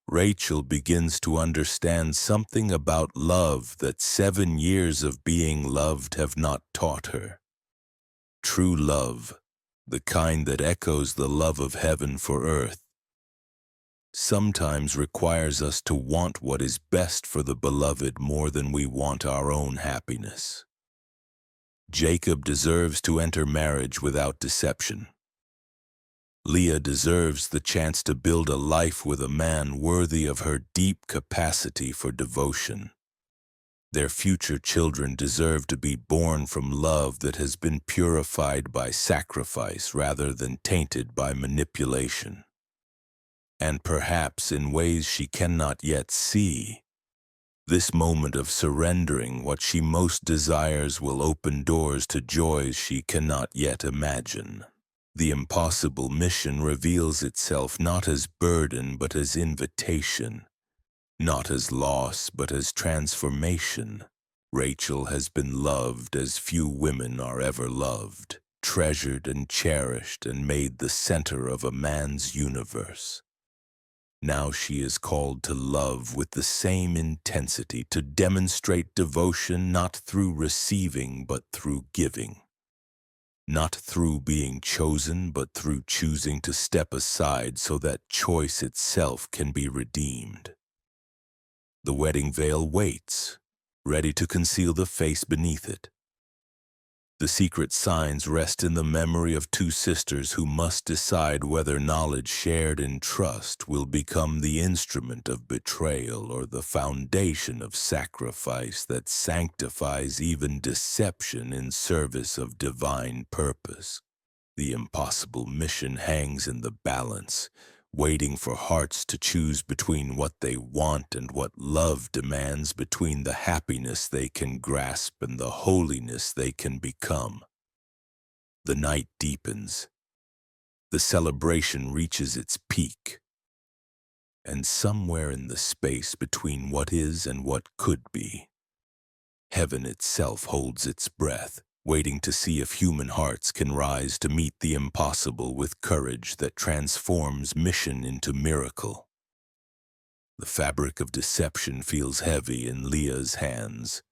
Speaker 1: Rachel begins to understand something about love that 7 years of being loved have not taught her. True love, the kind that echoes the love of heaven for earth, sometimes requires us to want what is best for the beloved more than we want our own happiness. Jacob deserves to enter marriage without deception. Leah deserves the chance to build a life with a man worthy of her deep capacity for devotion. Their future children deserve to be born from love that has been purified by sacrifice rather than tainted by manipulation. And perhaps in ways she cannot yet see, this moment of surrendering what she most desires will open doors to joys she cannot yet imagine. The impossible mission reveals itself not as burden but as invitation, not as loss but as transformation. Rachel has been loved as few women are ever loved, treasured and cherished and made the center of a man's universe. Now she is called to love with the same intensity, to demonstrate devotion not through receiving but through giving. Not through being chosen but through choosing to step aside so that choice itself can be redeemed. The wedding veil waits, ready to conceal the face beneath it. The secret signs rest in the memory of two sisters who must decide whether knowledge shared in trust will become the instrument of betrayal or the foundation of sacrifice that sanctifies even deception in service of divine purpose. The impossible mission hangs in the balance, waiting for hearts to choose between what they want and what love demands, between the happiness they can grasp and the holiness they can become. The night deepens. The celebration reaches its peak. And somewhere in the space between what is and what could be, heaven itself holds its breath, waiting to see if human hearts can rise to meet the impossible with courage that transforms mission into miracle. The fabric of deception feels heavy in Leah's hands,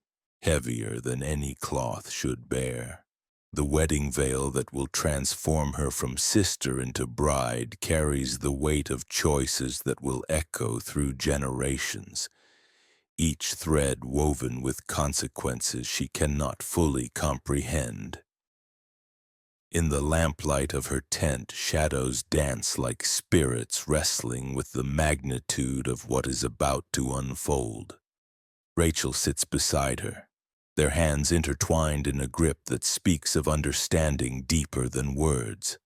Speaker 1: heavier than any cloth should bear. The wedding veil that will transform her from sister into bride carries the weight of choices that will echo through generations, each thread woven with consequences she cannot fully comprehend. In the lamplight of her tent, shadows dance like spirits wrestling with the magnitude of what is about to unfold. Rachel sits beside her, their hands intertwined in a grip that speaks of understanding deeper than words.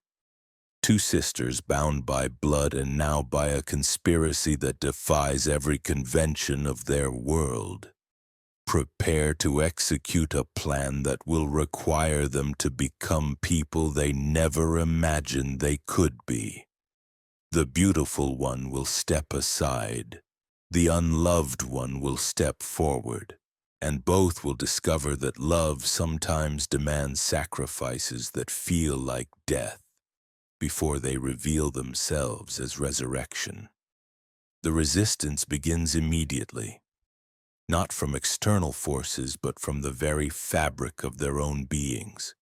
Speaker 1: Two sisters bound by blood and now by a conspiracy that defies every convention of their world. Prepare to execute a plan that will require them to become people they never imagined they could be. The beautiful one will step aside. The unloved one will step forward. And both will discover that love sometimes demands sacrifices that feel like death before they reveal themselves as resurrection. The resistance begins immediately, not from external forces but from the very fabric of their own beings.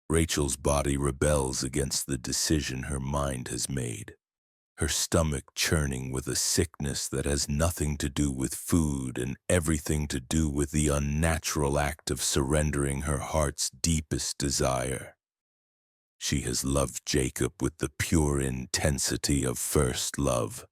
Speaker 1: Rachel's body rebels against the decision her mind has made, her stomach churning with a sickness that has nothing to do with food and everything to do with the unnatural act of surrendering her heart's deepest desire. She has loved Jacob with the pure intensity of first love,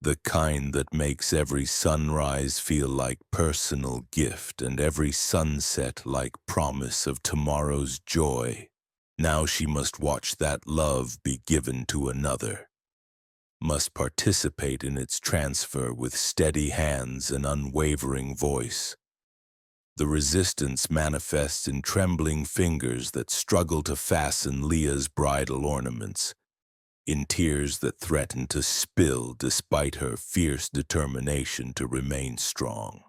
Speaker 1: the kind that makes every sunrise feel like personal gift and every sunset like promise of tomorrow's joy. Now she must watch that love be given to another, must participate in its transfer with steady hands and unwavering voice. The resistance manifests in trembling fingers that struggle to fasten Leah's bridal ornaments, in tears that threaten to spill despite her fierce determination to remain strong.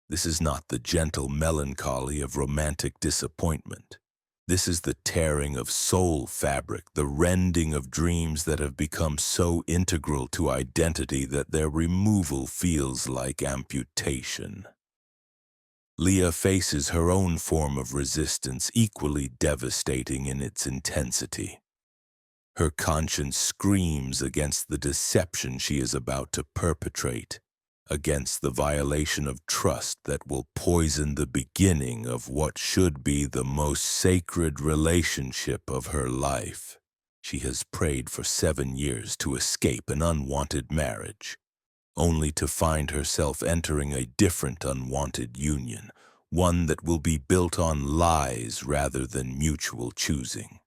Speaker 1: This is not the gentle melancholy of romantic disappointment. This is the tearing of soul fabric, the rending of dreams that have become so integral to identity that their removal feels like amputation. Leah faces her own form of resistance, equally devastating in its intensity. Her conscience screams against the deception she is about to perpetrate, against the violation of trust that will poison the beginning of what should be the most sacred relationship of her life. She has prayed for 7 years to escape an unwanted marriage. only to find herself entering a different unwanted union, one that will be built on lies rather than mutual choosing.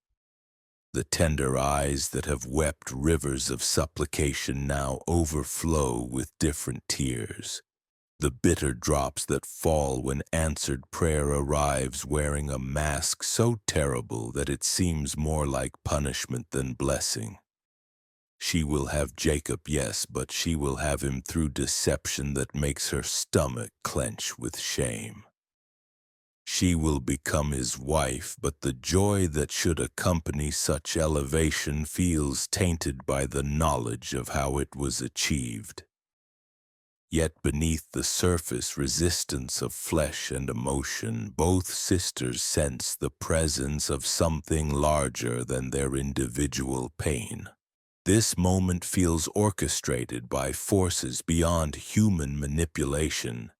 Speaker 1: The tender eyes that have wept rivers of supplication now overflow with different tears. The bitter drops that fall when answered prayer arrives wearing a mask so terrible that it seems more like punishment than blessing. She will have Jacob, yes, but she will have him through deception that makes her stomach clench with shame. She will become his wife, but the joy that should accompany such elevation feels tainted by the knowledge of how it was achieved. Yet beneath the surface resistance of flesh and emotion, both sisters sense the presence of something larger than their individual pain. This moment feels orchestrated by forces beyond human manipulation,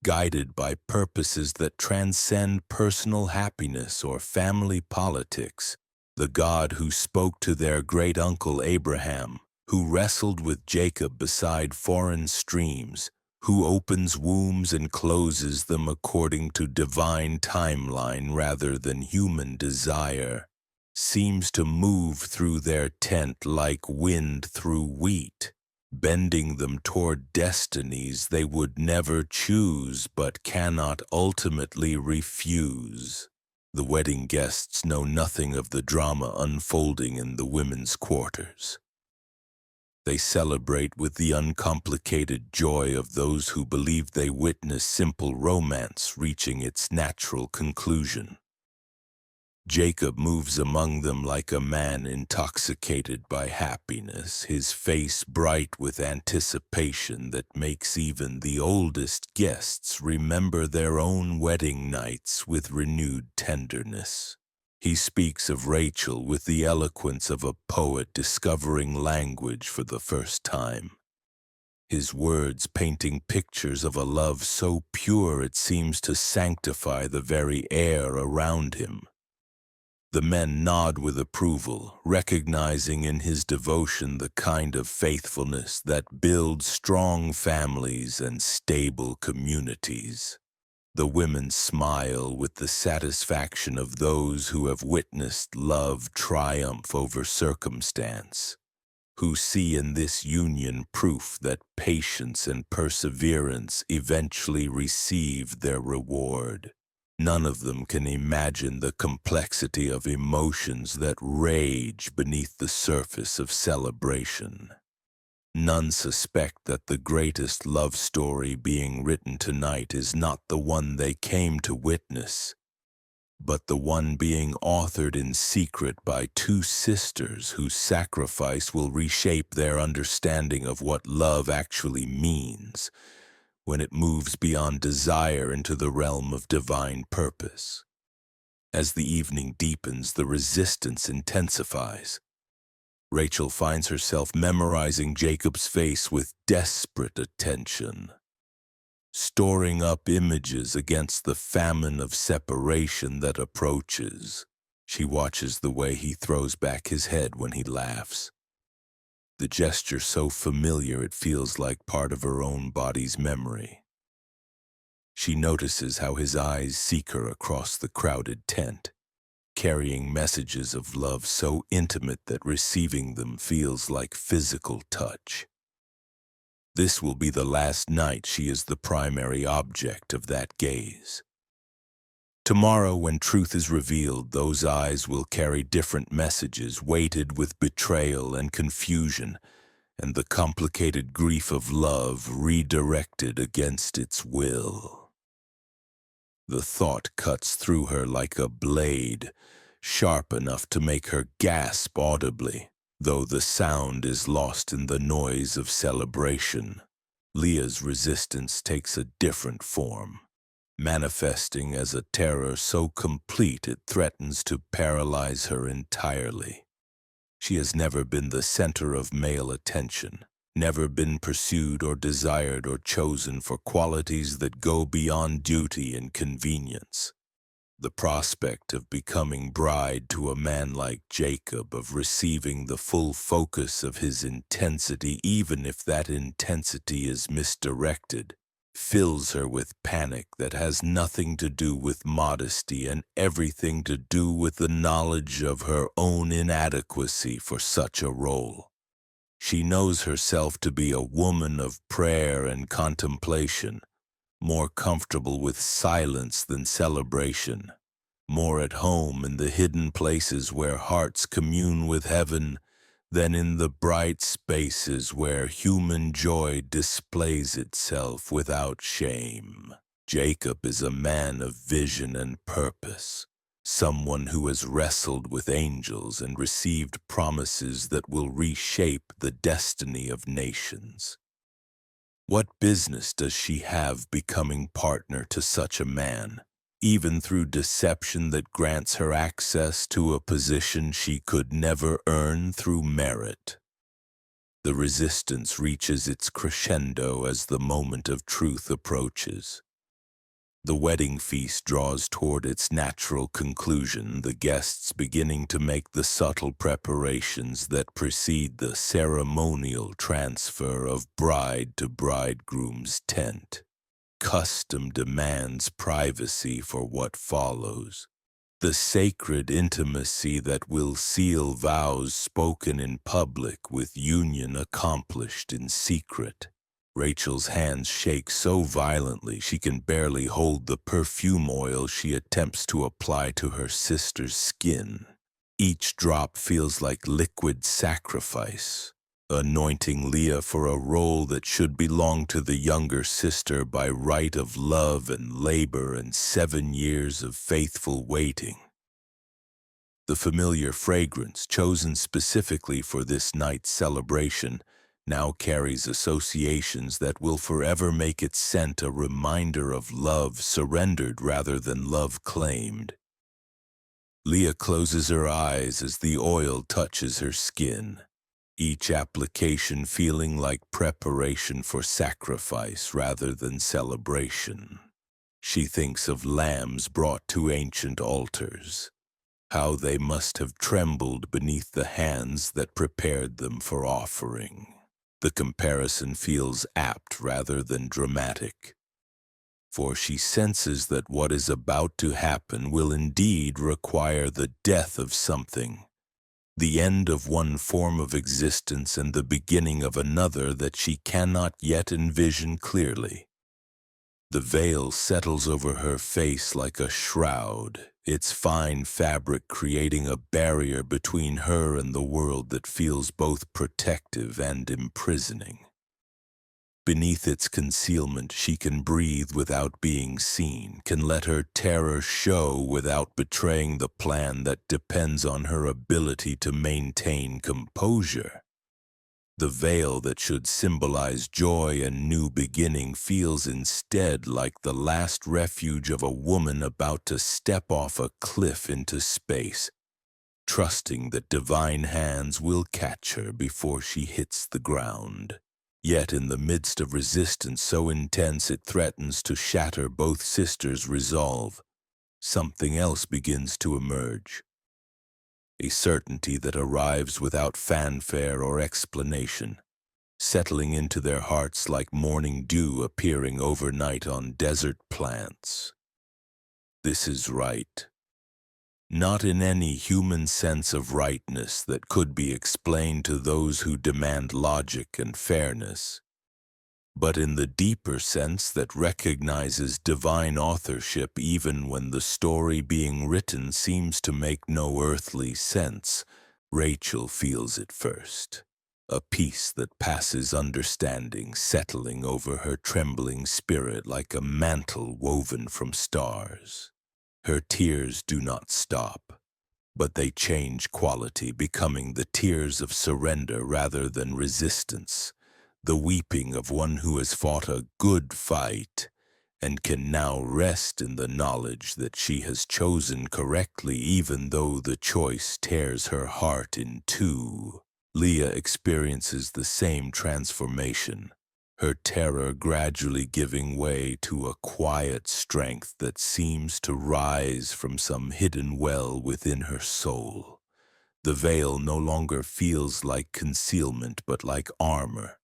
Speaker 1: guided by purposes that transcend personal happiness or family politics. The God who spoke to their great-uncle Abraham, who wrestled with Jacob beside foreign streams, who opens wombs and closes them according to divine timeline rather than human desire, seems to move through their tent like wind through wheat, bending them toward destinies they would never choose but cannot ultimately refuse. The wedding guests know nothing of the drama unfolding in the women's quarters. They celebrate with the uncomplicated joy of those who believe they witness simple romance reaching its natural conclusion. Jacob moves among them like a man intoxicated by happiness, his face bright with anticipation that makes even the oldest guests remember their own wedding nights with renewed tenderness. He speaks of Rachel with the eloquence of a poet discovering language for the first time. His words painting pictures of a love so pure it seems to sanctify the very air around him. The men nod with approval, recognizing in his devotion the kind of faithfulness that builds strong families and stable communities. The women smile with the satisfaction of those who have witnessed love triumph over circumstance, who see in this union proof that patience and perseverance eventually receive their reward. None of them can imagine the complexity of emotions that rage beneath the surface of celebration. None suspect that the greatest love story being written tonight is not the one they came to witness, but the one being authored in secret by two sisters whose sacrifice will reshape their understanding of what love actually means when it moves beyond desire into the realm of divine purpose. As the evening deepens, the resistance intensifies. Rachel finds herself memorizing Jacob's face with desperate attention, storing up images against the famine of separation that approaches. She watches the way he throws back his head when he laughs. The gesture so familiar it feels like part of her own body's memory. She notices how his eyes seek her across the crowded tent, carrying messages of love so intimate that receiving them feels like physical touch. This will be the last night she is the primary object of that gaze. Tomorrow, when truth is revealed, those eyes will carry different messages weighted with betrayal and confusion, and the complicated grief of love redirected against its will. The thought cuts through her like a blade, sharp enough to make her gasp audibly, though the sound is lost in the noise of celebration. Leah's resistance takes a different form, manifesting as a terror so complete it threatens to paralyze her entirely. She has never been the center of male attention, never been pursued or desired or chosen for qualities that go beyond duty and convenience. The prospect of becoming bride to a man like Jacob, of receiving the full focus of his intensity, even if that intensity is misdirected, fills her with panic that has nothing to do with modesty and everything to do with the knowledge of her own inadequacy for such a role. She knows herself to be a woman of prayer and contemplation, more comfortable with silence than celebration, more at home in the hidden places where hearts commune with heaven than in the bright spaces where human joy displays itself without shame. Jacob is a man of vision and purpose, someone who has wrestled with angels and received promises that will reshape the destiny of nations. What business does she have becoming partner to such a man, even through deception that grants her access to a position she could never earn through merit? The resistance reaches its crescendo as the moment of truth approaches. The wedding feast draws toward its natural conclusion, the guests beginning to make the subtle preparations that precede the ceremonial transfer of bride to bridegroom's tent. Custom demands privacy for what follows, the sacred intimacy that will seal vows spoken in public with union accomplished in secret. Rachel's hands shake so violently she can barely hold the perfume oil she attempts to apply to her sister's skin. Each drop feels like liquid sacrifice, anointing Leah for a role that should belong to the younger sister by right of love and labor and 7 years of faithful waiting. The familiar fragrance, chosen specifically for this night's celebration, now carries associations that will forever make its scent a reminder of love surrendered rather than love claimed. Leah closes her eyes as the oil touches her skin, each application feeling like preparation for sacrifice rather than celebration. She thinks of lambs brought to ancient altars, how they must have trembled beneath the hands that prepared them for offering. The comparison feels apt rather than dramatic, for she senses that what is about to happen will indeed require the death of something, the end of one form of existence and the beginning of another that she cannot yet envision clearly. The veil settles over her face like a shroud, its fine fabric creating a barrier between her and the world that feels both protective and imprisoning. Beneath its concealment, she can breathe without being seen, can let her terror show without betraying the plan that depends on her ability to maintain composure. The veil that should symbolize joy and new beginning feels instead like the last refuge of a woman about to step off a cliff into space, trusting that divine hands will catch her before she hits the ground. Yet in the midst of resistance so intense it threatens to shatter both sisters' resolve, something else begins to emerge. A certainty that arrives without fanfare or explanation, settling into their hearts like morning dew appearing overnight on desert plants. This is right. Not in any human sense of rightness that could be explained to those who demand logic and fairness, but in the deeper sense that recognizes divine authorship even when the story being written seems to make no earthly sense. Rachel feels it first, a peace that passes understanding settling over her trembling spirit like a mantle woven from stars. Her tears do not stop, but they change quality, becoming the tears of surrender rather than resistance, the weeping of one who has fought a good fight and can now rest in the knowledge that she has chosen correctly even though the choice tears her heart in two. Leah experiences the same transformation. her terror gradually giving way to a quiet strength that seems to rise from some hidden well within her soul. The veil no longer feels like concealment but like armor,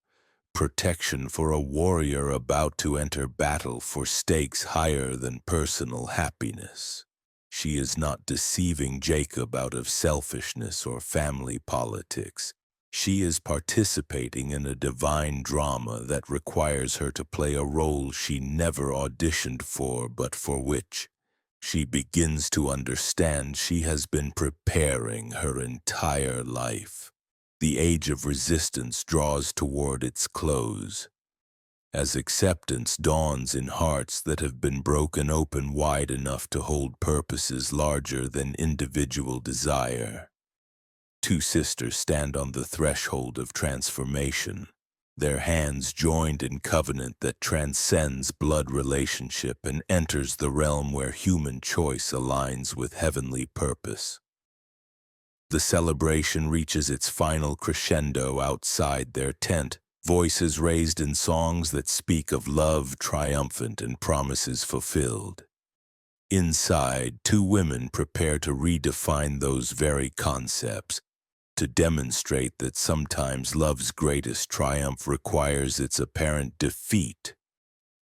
Speaker 1: protection for a warrior about to enter battle for stakes higher than personal happiness. She is not deceiving Jacob out of selfishness or family politics. She is participating in a divine drama that requires her to play a role she never auditioned for but for which she begins to understand she has been preparing her entire life. The age of resistance draws toward its close. As acceptance dawns in hearts that have been broken open wide enough to hold purposes larger than individual desire, two sisters stand on the threshold of transformation, their hands joined in covenant that transcends blood relationship and enters the realm where human choice aligns with heavenly purpose. The celebration reaches its final crescendo outside their tent, voices raised in songs that speak of love triumphant and promises fulfilled. Inside, two women prepare to redefine those very concepts, to demonstrate that sometimes love's greatest triumph requires its apparent defeat,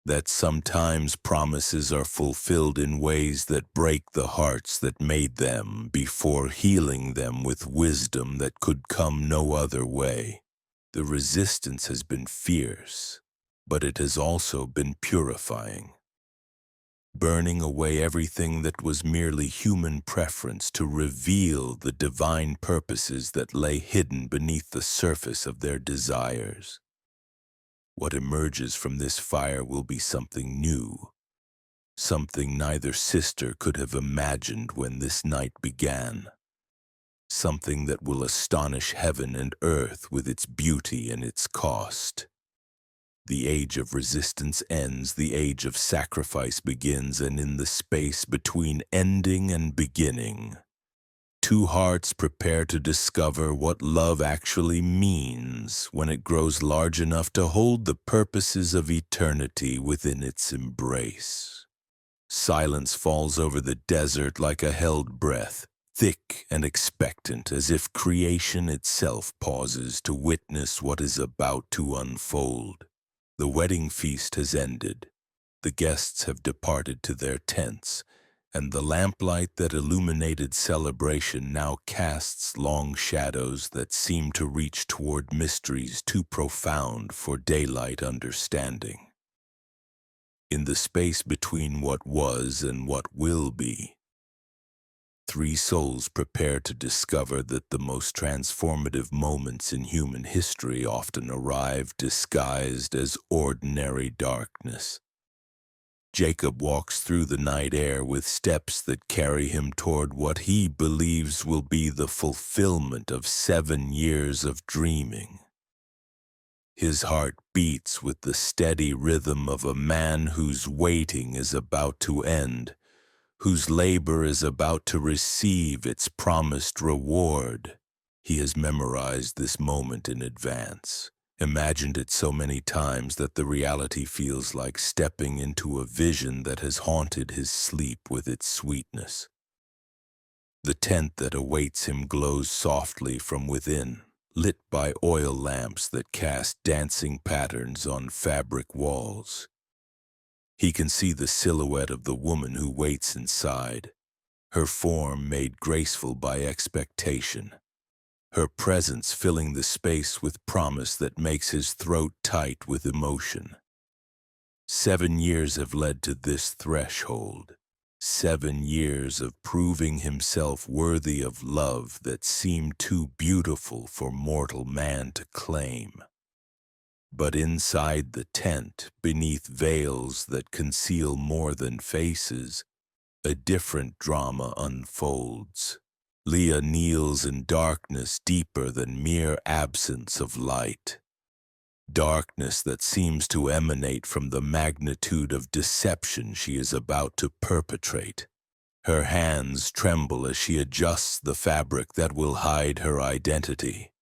Speaker 1: that sometimes promises are fulfilled in ways that break the hearts that made them before healing them with wisdom that could come no other way. The resistance has been fierce, but it has also been purifying, burning away everything that was merely human preference to reveal the divine purposes that lay hidden beneath the surface of their desires. What emerges from this fire will be something new, something neither sister could have imagined when this night began, something that will astonish heaven and earth with its beauty and its cost. The age of resistance ends, the age of sacrifice begins, and in the space between ending and beginning, two hearts prepare to discover what love actually means when it grows large enough to hold the purposes of eternity within its embrace. Silence falls over the desert like a held breath, thick and expectant, as if creation itself pauses to witness what is about to unfold. The wedding feast has ended. The guests have departed to their tents, and the lamplight that illuminated celebration now casts long shadows that seem to reach toward mysteries too profound for daylight understanding. In the space between what was and what will be, three souls prepare to discover that the most transformative moments in human history often arrive disguised as ordinary darkness. Jacob walks through the night air with steps that carry him toward what he believes will be the fulfillment of 7 years of dreaming. His heart beats with the steady rhythm of a man whose waiting is about to end, whose labor is about to receive its promised reward. He has memorized this moment in advance, imagined it so many times that the reality feels like stepping into a vision that has haunted his sleep with its sweetness. The tent that awaits him glows softly from within, lit by oil lamps that cast dancing patterns on fabric walls. He can see the silhouette of the woman who waits inside, her form made graceful by expectation, her presence filling the space with promise that makes his throat tight with emotion. 7 years have led to this threshold, 7 years of proving himself worthy of love that seemed too beautiful for mortal man to claim. But inside the tent, beneath veils that conceal more than faces, a different drama unfolds. Leah kneels in darkness deeper than mere absence of light. Darkness that seems to emanate from the magnitude of deception she is about to perpetrate. Her hands tremble as she adjusts the fabric that will hide her identity.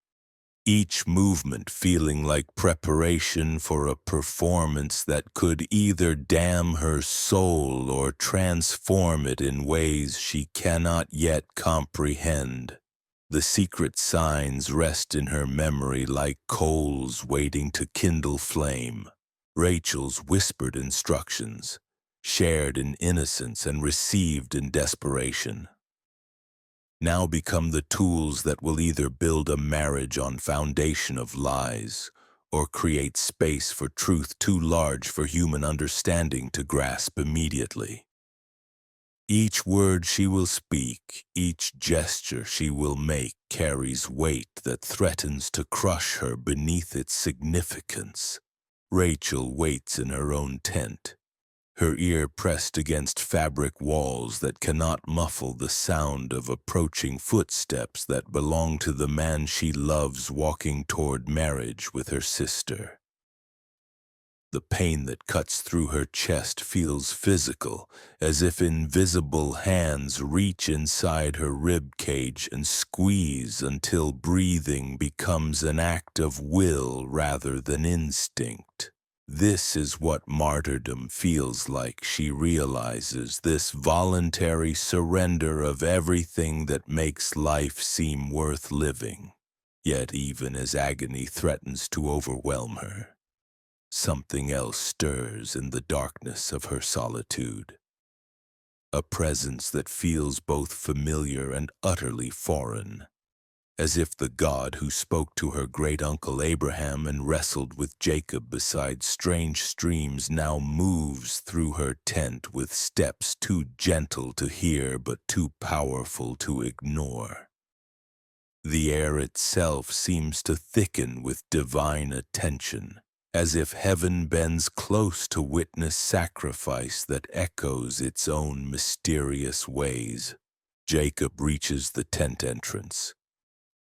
Speaker 1: each movement feeling like preparation for a performance that could either damn her soul or transform it in ways she cannot yet comprehend. The secret signs rest in her memory like coals waiting to kindle flame. Rachel's whispered instructions, shared in innocence and received in desperation, now become the tools that will either build a marriage on foundation of lies or create space for truth too large for human understanding to grasp immediately. Each word she will speak, each gesture she will make carries weight that threatens to crush her beneath its significance. Rachel waits in her own tent, her ear pressed against fabric walls that cannot muffle the sound of approaching footsteps that belong to the man she loves walking toward marriage with her sister. The pain that cuts through her chest feels physical, as if invisible hands reach inside her rib cage and squeeze until breathing becomes an act of will rather than instinct. This is what martyrdom feels like, she realizes, this voluntary surrender of everything that makes life seem worth living. Yet even as agony threatens to overwhelm her, something else stirs in the darkness of her solitude. A presence that feels both familiar and utterly foreign, as if the God who spoke to her great-uncle Abraham and wrestled with Jacob beside strange streams now moves through her tent with steps too gentle to hear but too powerful to ignore. The air itself seems to thicken with divine attention, as if heaven bends close to witness sacrifice that echoes its own mysterious ways. Jacob reaches the tent entrance,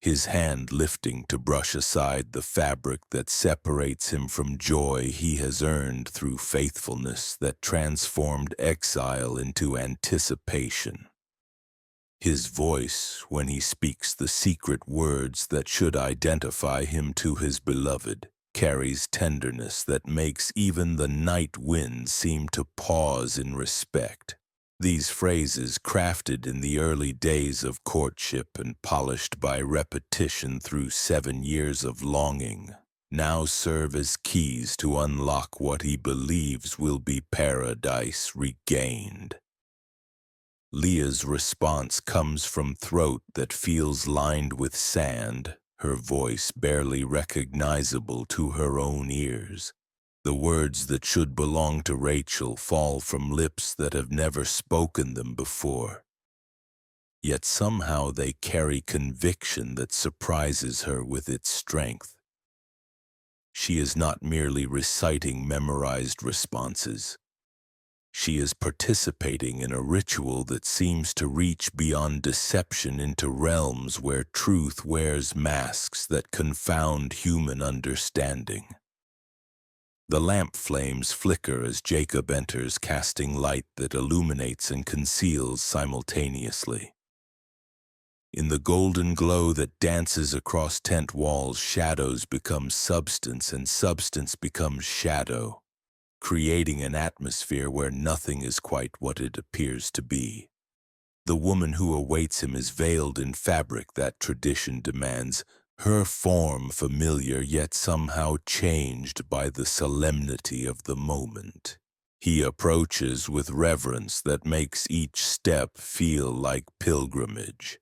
Speaker 1: his hand lifting to brush aside the fabric that separates him from joy he has earned through faithfulness that transformed exile into anticipation. His voice, when he speaks the secret words that should identify him to his beloved, carries tenderness that makes even the night winds seem to pause in respect. These phrases, crafted in the early days of courtship and polished by repetition through 7 years of longing, now serve as keys to unlock what he believes will be paradise regained. Leah's response comes from throat that feels lined with sand, her voice barely recognizable to her own ears. The words that should belong to Rachel fall from lips that have never spoken them before. Yet somehow they carry conviction that surprises her with its strength. She is not merely reciting memorized responses. She is participating in a ritual that seems to reach beyond deception into realms where truth wears masks that confound human understanding. The lamp flames flicker as Jacob enters, casting light that illuminates and conceals simultaneously. In the golden glow that dances across tent walls, shadows become substance and substance becomes shadow, creating an atmosphere where nothing is quite what it appears to be. The woman who awaits him is veiled in fabric that tradition demands, her form familiar yet somehow changed by the solemnity of the moment. He approaches with reverence that makes each step feel like pilgrimage,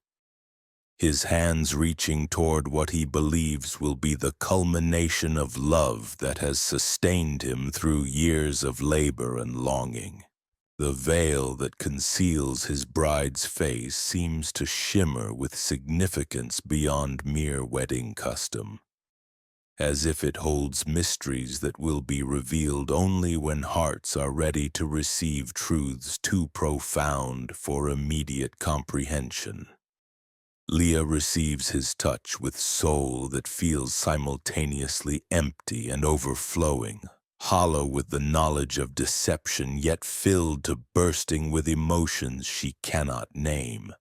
Speaker 1: his hands reaching toward what he believes will be the culmination of love that has sustained him through years of labor and longing. The veil that conceals his bride's face seems to shimmer with significance beyond mere wedding custom, as if it holds mysteries that will be revealed only when hearts are ready to receive truths too profound for immediate comprehension. Leah receives his touch with soul that feels simultaneously empty and overflowing, hollow with the knowledge of deception yet filled to bursting with emotions she cannot name.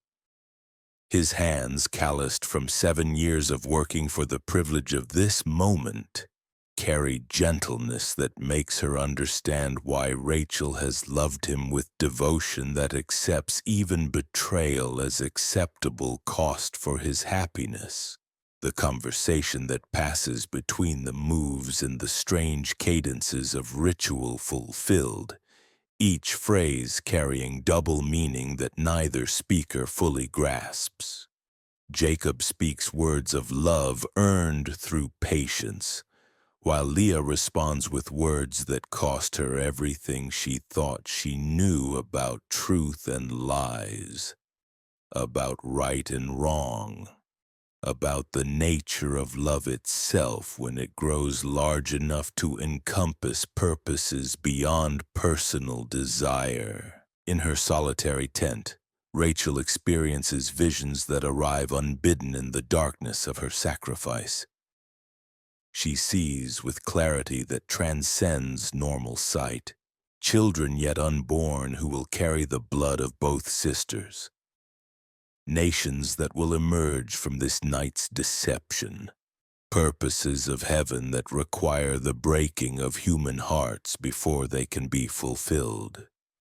Speaker 1: His hands, calloused from 7 years of working for the privilege of this moment, carry gentleness that makes her understand why Rachel has loved him with devotion that accepts even betrayal as acceptable cost for his happiness. The conversation that passes between the moves and the strange cadences of ritual fulfilled, each phrase carrying double meaning that neither speaker fully grasps. Jacob speaks words of love earned through patience, while Leah responds with words that cost her everything she thought she knew about truth and lies, about right and wrong, about the nature of love itself when it grows large enough to encompass purposes beyond personal desire. In her solitary tent, Rachel experiences visions that arrive unbidden in the darkness of her sacrifice. She sees with clarity that transcends normal sight, children yet unborn who will carry the blood of both sisters, nations that will emerge from this night's deception, purposes of heaven that require the breaking of human hearts before they can be fulfilled.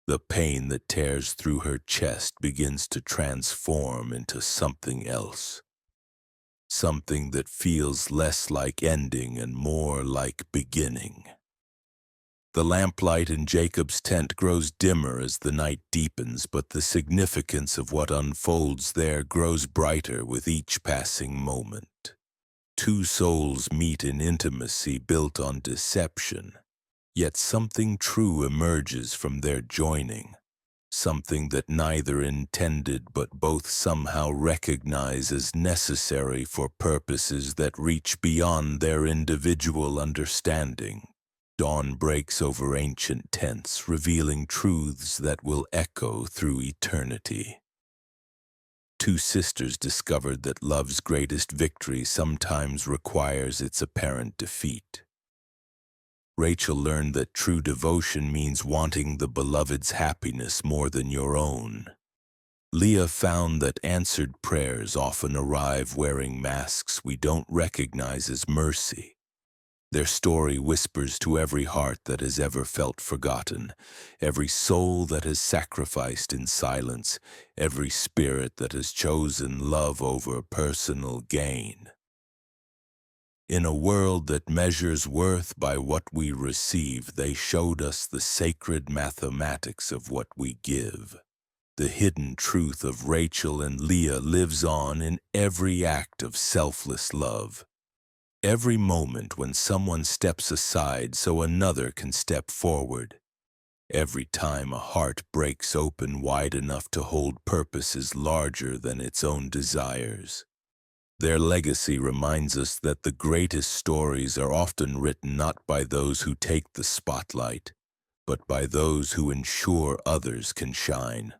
Speaker 1: The pain that tears through her chest begins to transform into something else, something that feels less like ending and more like beginning. The lamplight in Jacob's tent grows dimmer as the night deepens, but the significance of what unfolds there grows brighter with each passing moment. Two souls meet in intimacy built on deception, yet something true emerges from their joining, something that neither intended but both somehow recognize as necessary for purposes that reach beyond their individual understanding. Dawn breaks over ancient tents, revealing truths that will echo through eternity. Two sisters discovered that love's greatest victory sometimes requires its apparent defeat. Rachel learned that true devotion means wanting the beloved's happiness more than your own. Leah found that answered prayers often arrive wearing masks we don't recognize as mercy. Their story whispers to every heart that has ever felt forgotten, every soul that has sacrificed in silence, every spirit that has chosen love over personal gain. In a world that measures worth by what we receive, they showed us the sacred mathematics of what we give. The hidden truth of Rachel and Leah lives on in every act of selfless love. Every moment when someone steps aside so another can step forward. Every time a heart breaks open wide enough to hold purposes larger than its own desires. Their legacy reminds us that the greatest stories are often written not by those who take the spotlight, but by those who ensure others can shine.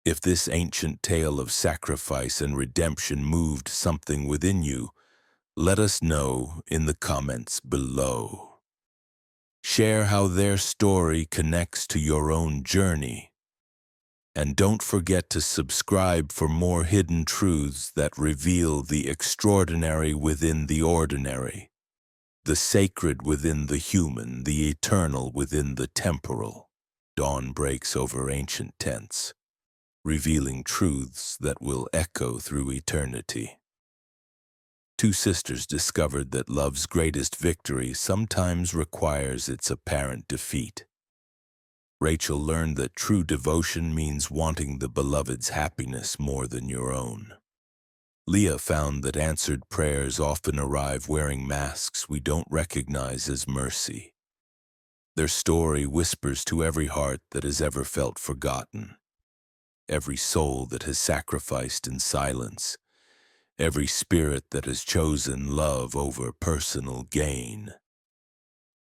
Speaker 1: If this ancient tale of sacrifice and redemption moved something within you, let us know in the comments below. Share how their story connects to your own journey. And don't forget to subscribe for more hidden truths that reveal the extraordinary within the ordinary, the sacred within the human, the eternal within the temporal. Dawn breaks over ancient tents, revealing truths that will echo through eternity. Two sisters discovered that love's greatest victory sometimes requires its apparent defeat. Rachel learned that true devotion means wanting the beloved's happiness more than your own. Leah found that answered prayers often arrive wearing masks we don't recognize as mercy. Their story whispers to every heart that has ever felt forgotten, every soul that has sacrificed in silence, every spirit that has chosen love over personal gain.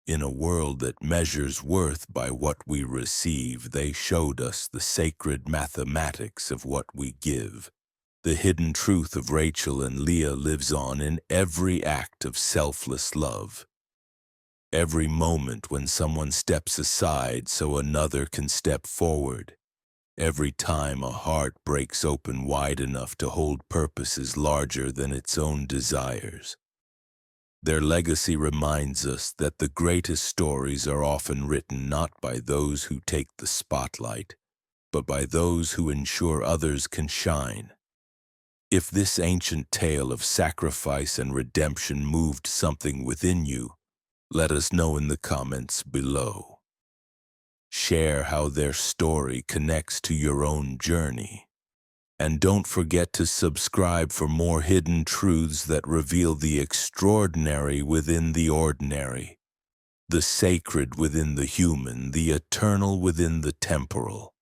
Speaker 1: In a world that measures worth by what we receive, they showed us the sacred mathematics of what we give. The hidden truth of Rachel and Leah lives on in every act of selfless love. Every moment when someone steps aside so another can step forward. Every time a heart breaks open wide enough to hold purposes larger than its own desires. Their legacy reminds us that the greatest stories are often written not by those who take the spotlight, but by those who ensure others can shine. If this ancient tale of sacrifice and redemption moved something within you, let us know in the comments below. Share how their story connects to your own journey. And don't forget to subscribe for more hidden truths that reveal the extraordinary within the ordinary, the sacred within the human, the eternal within the temporal.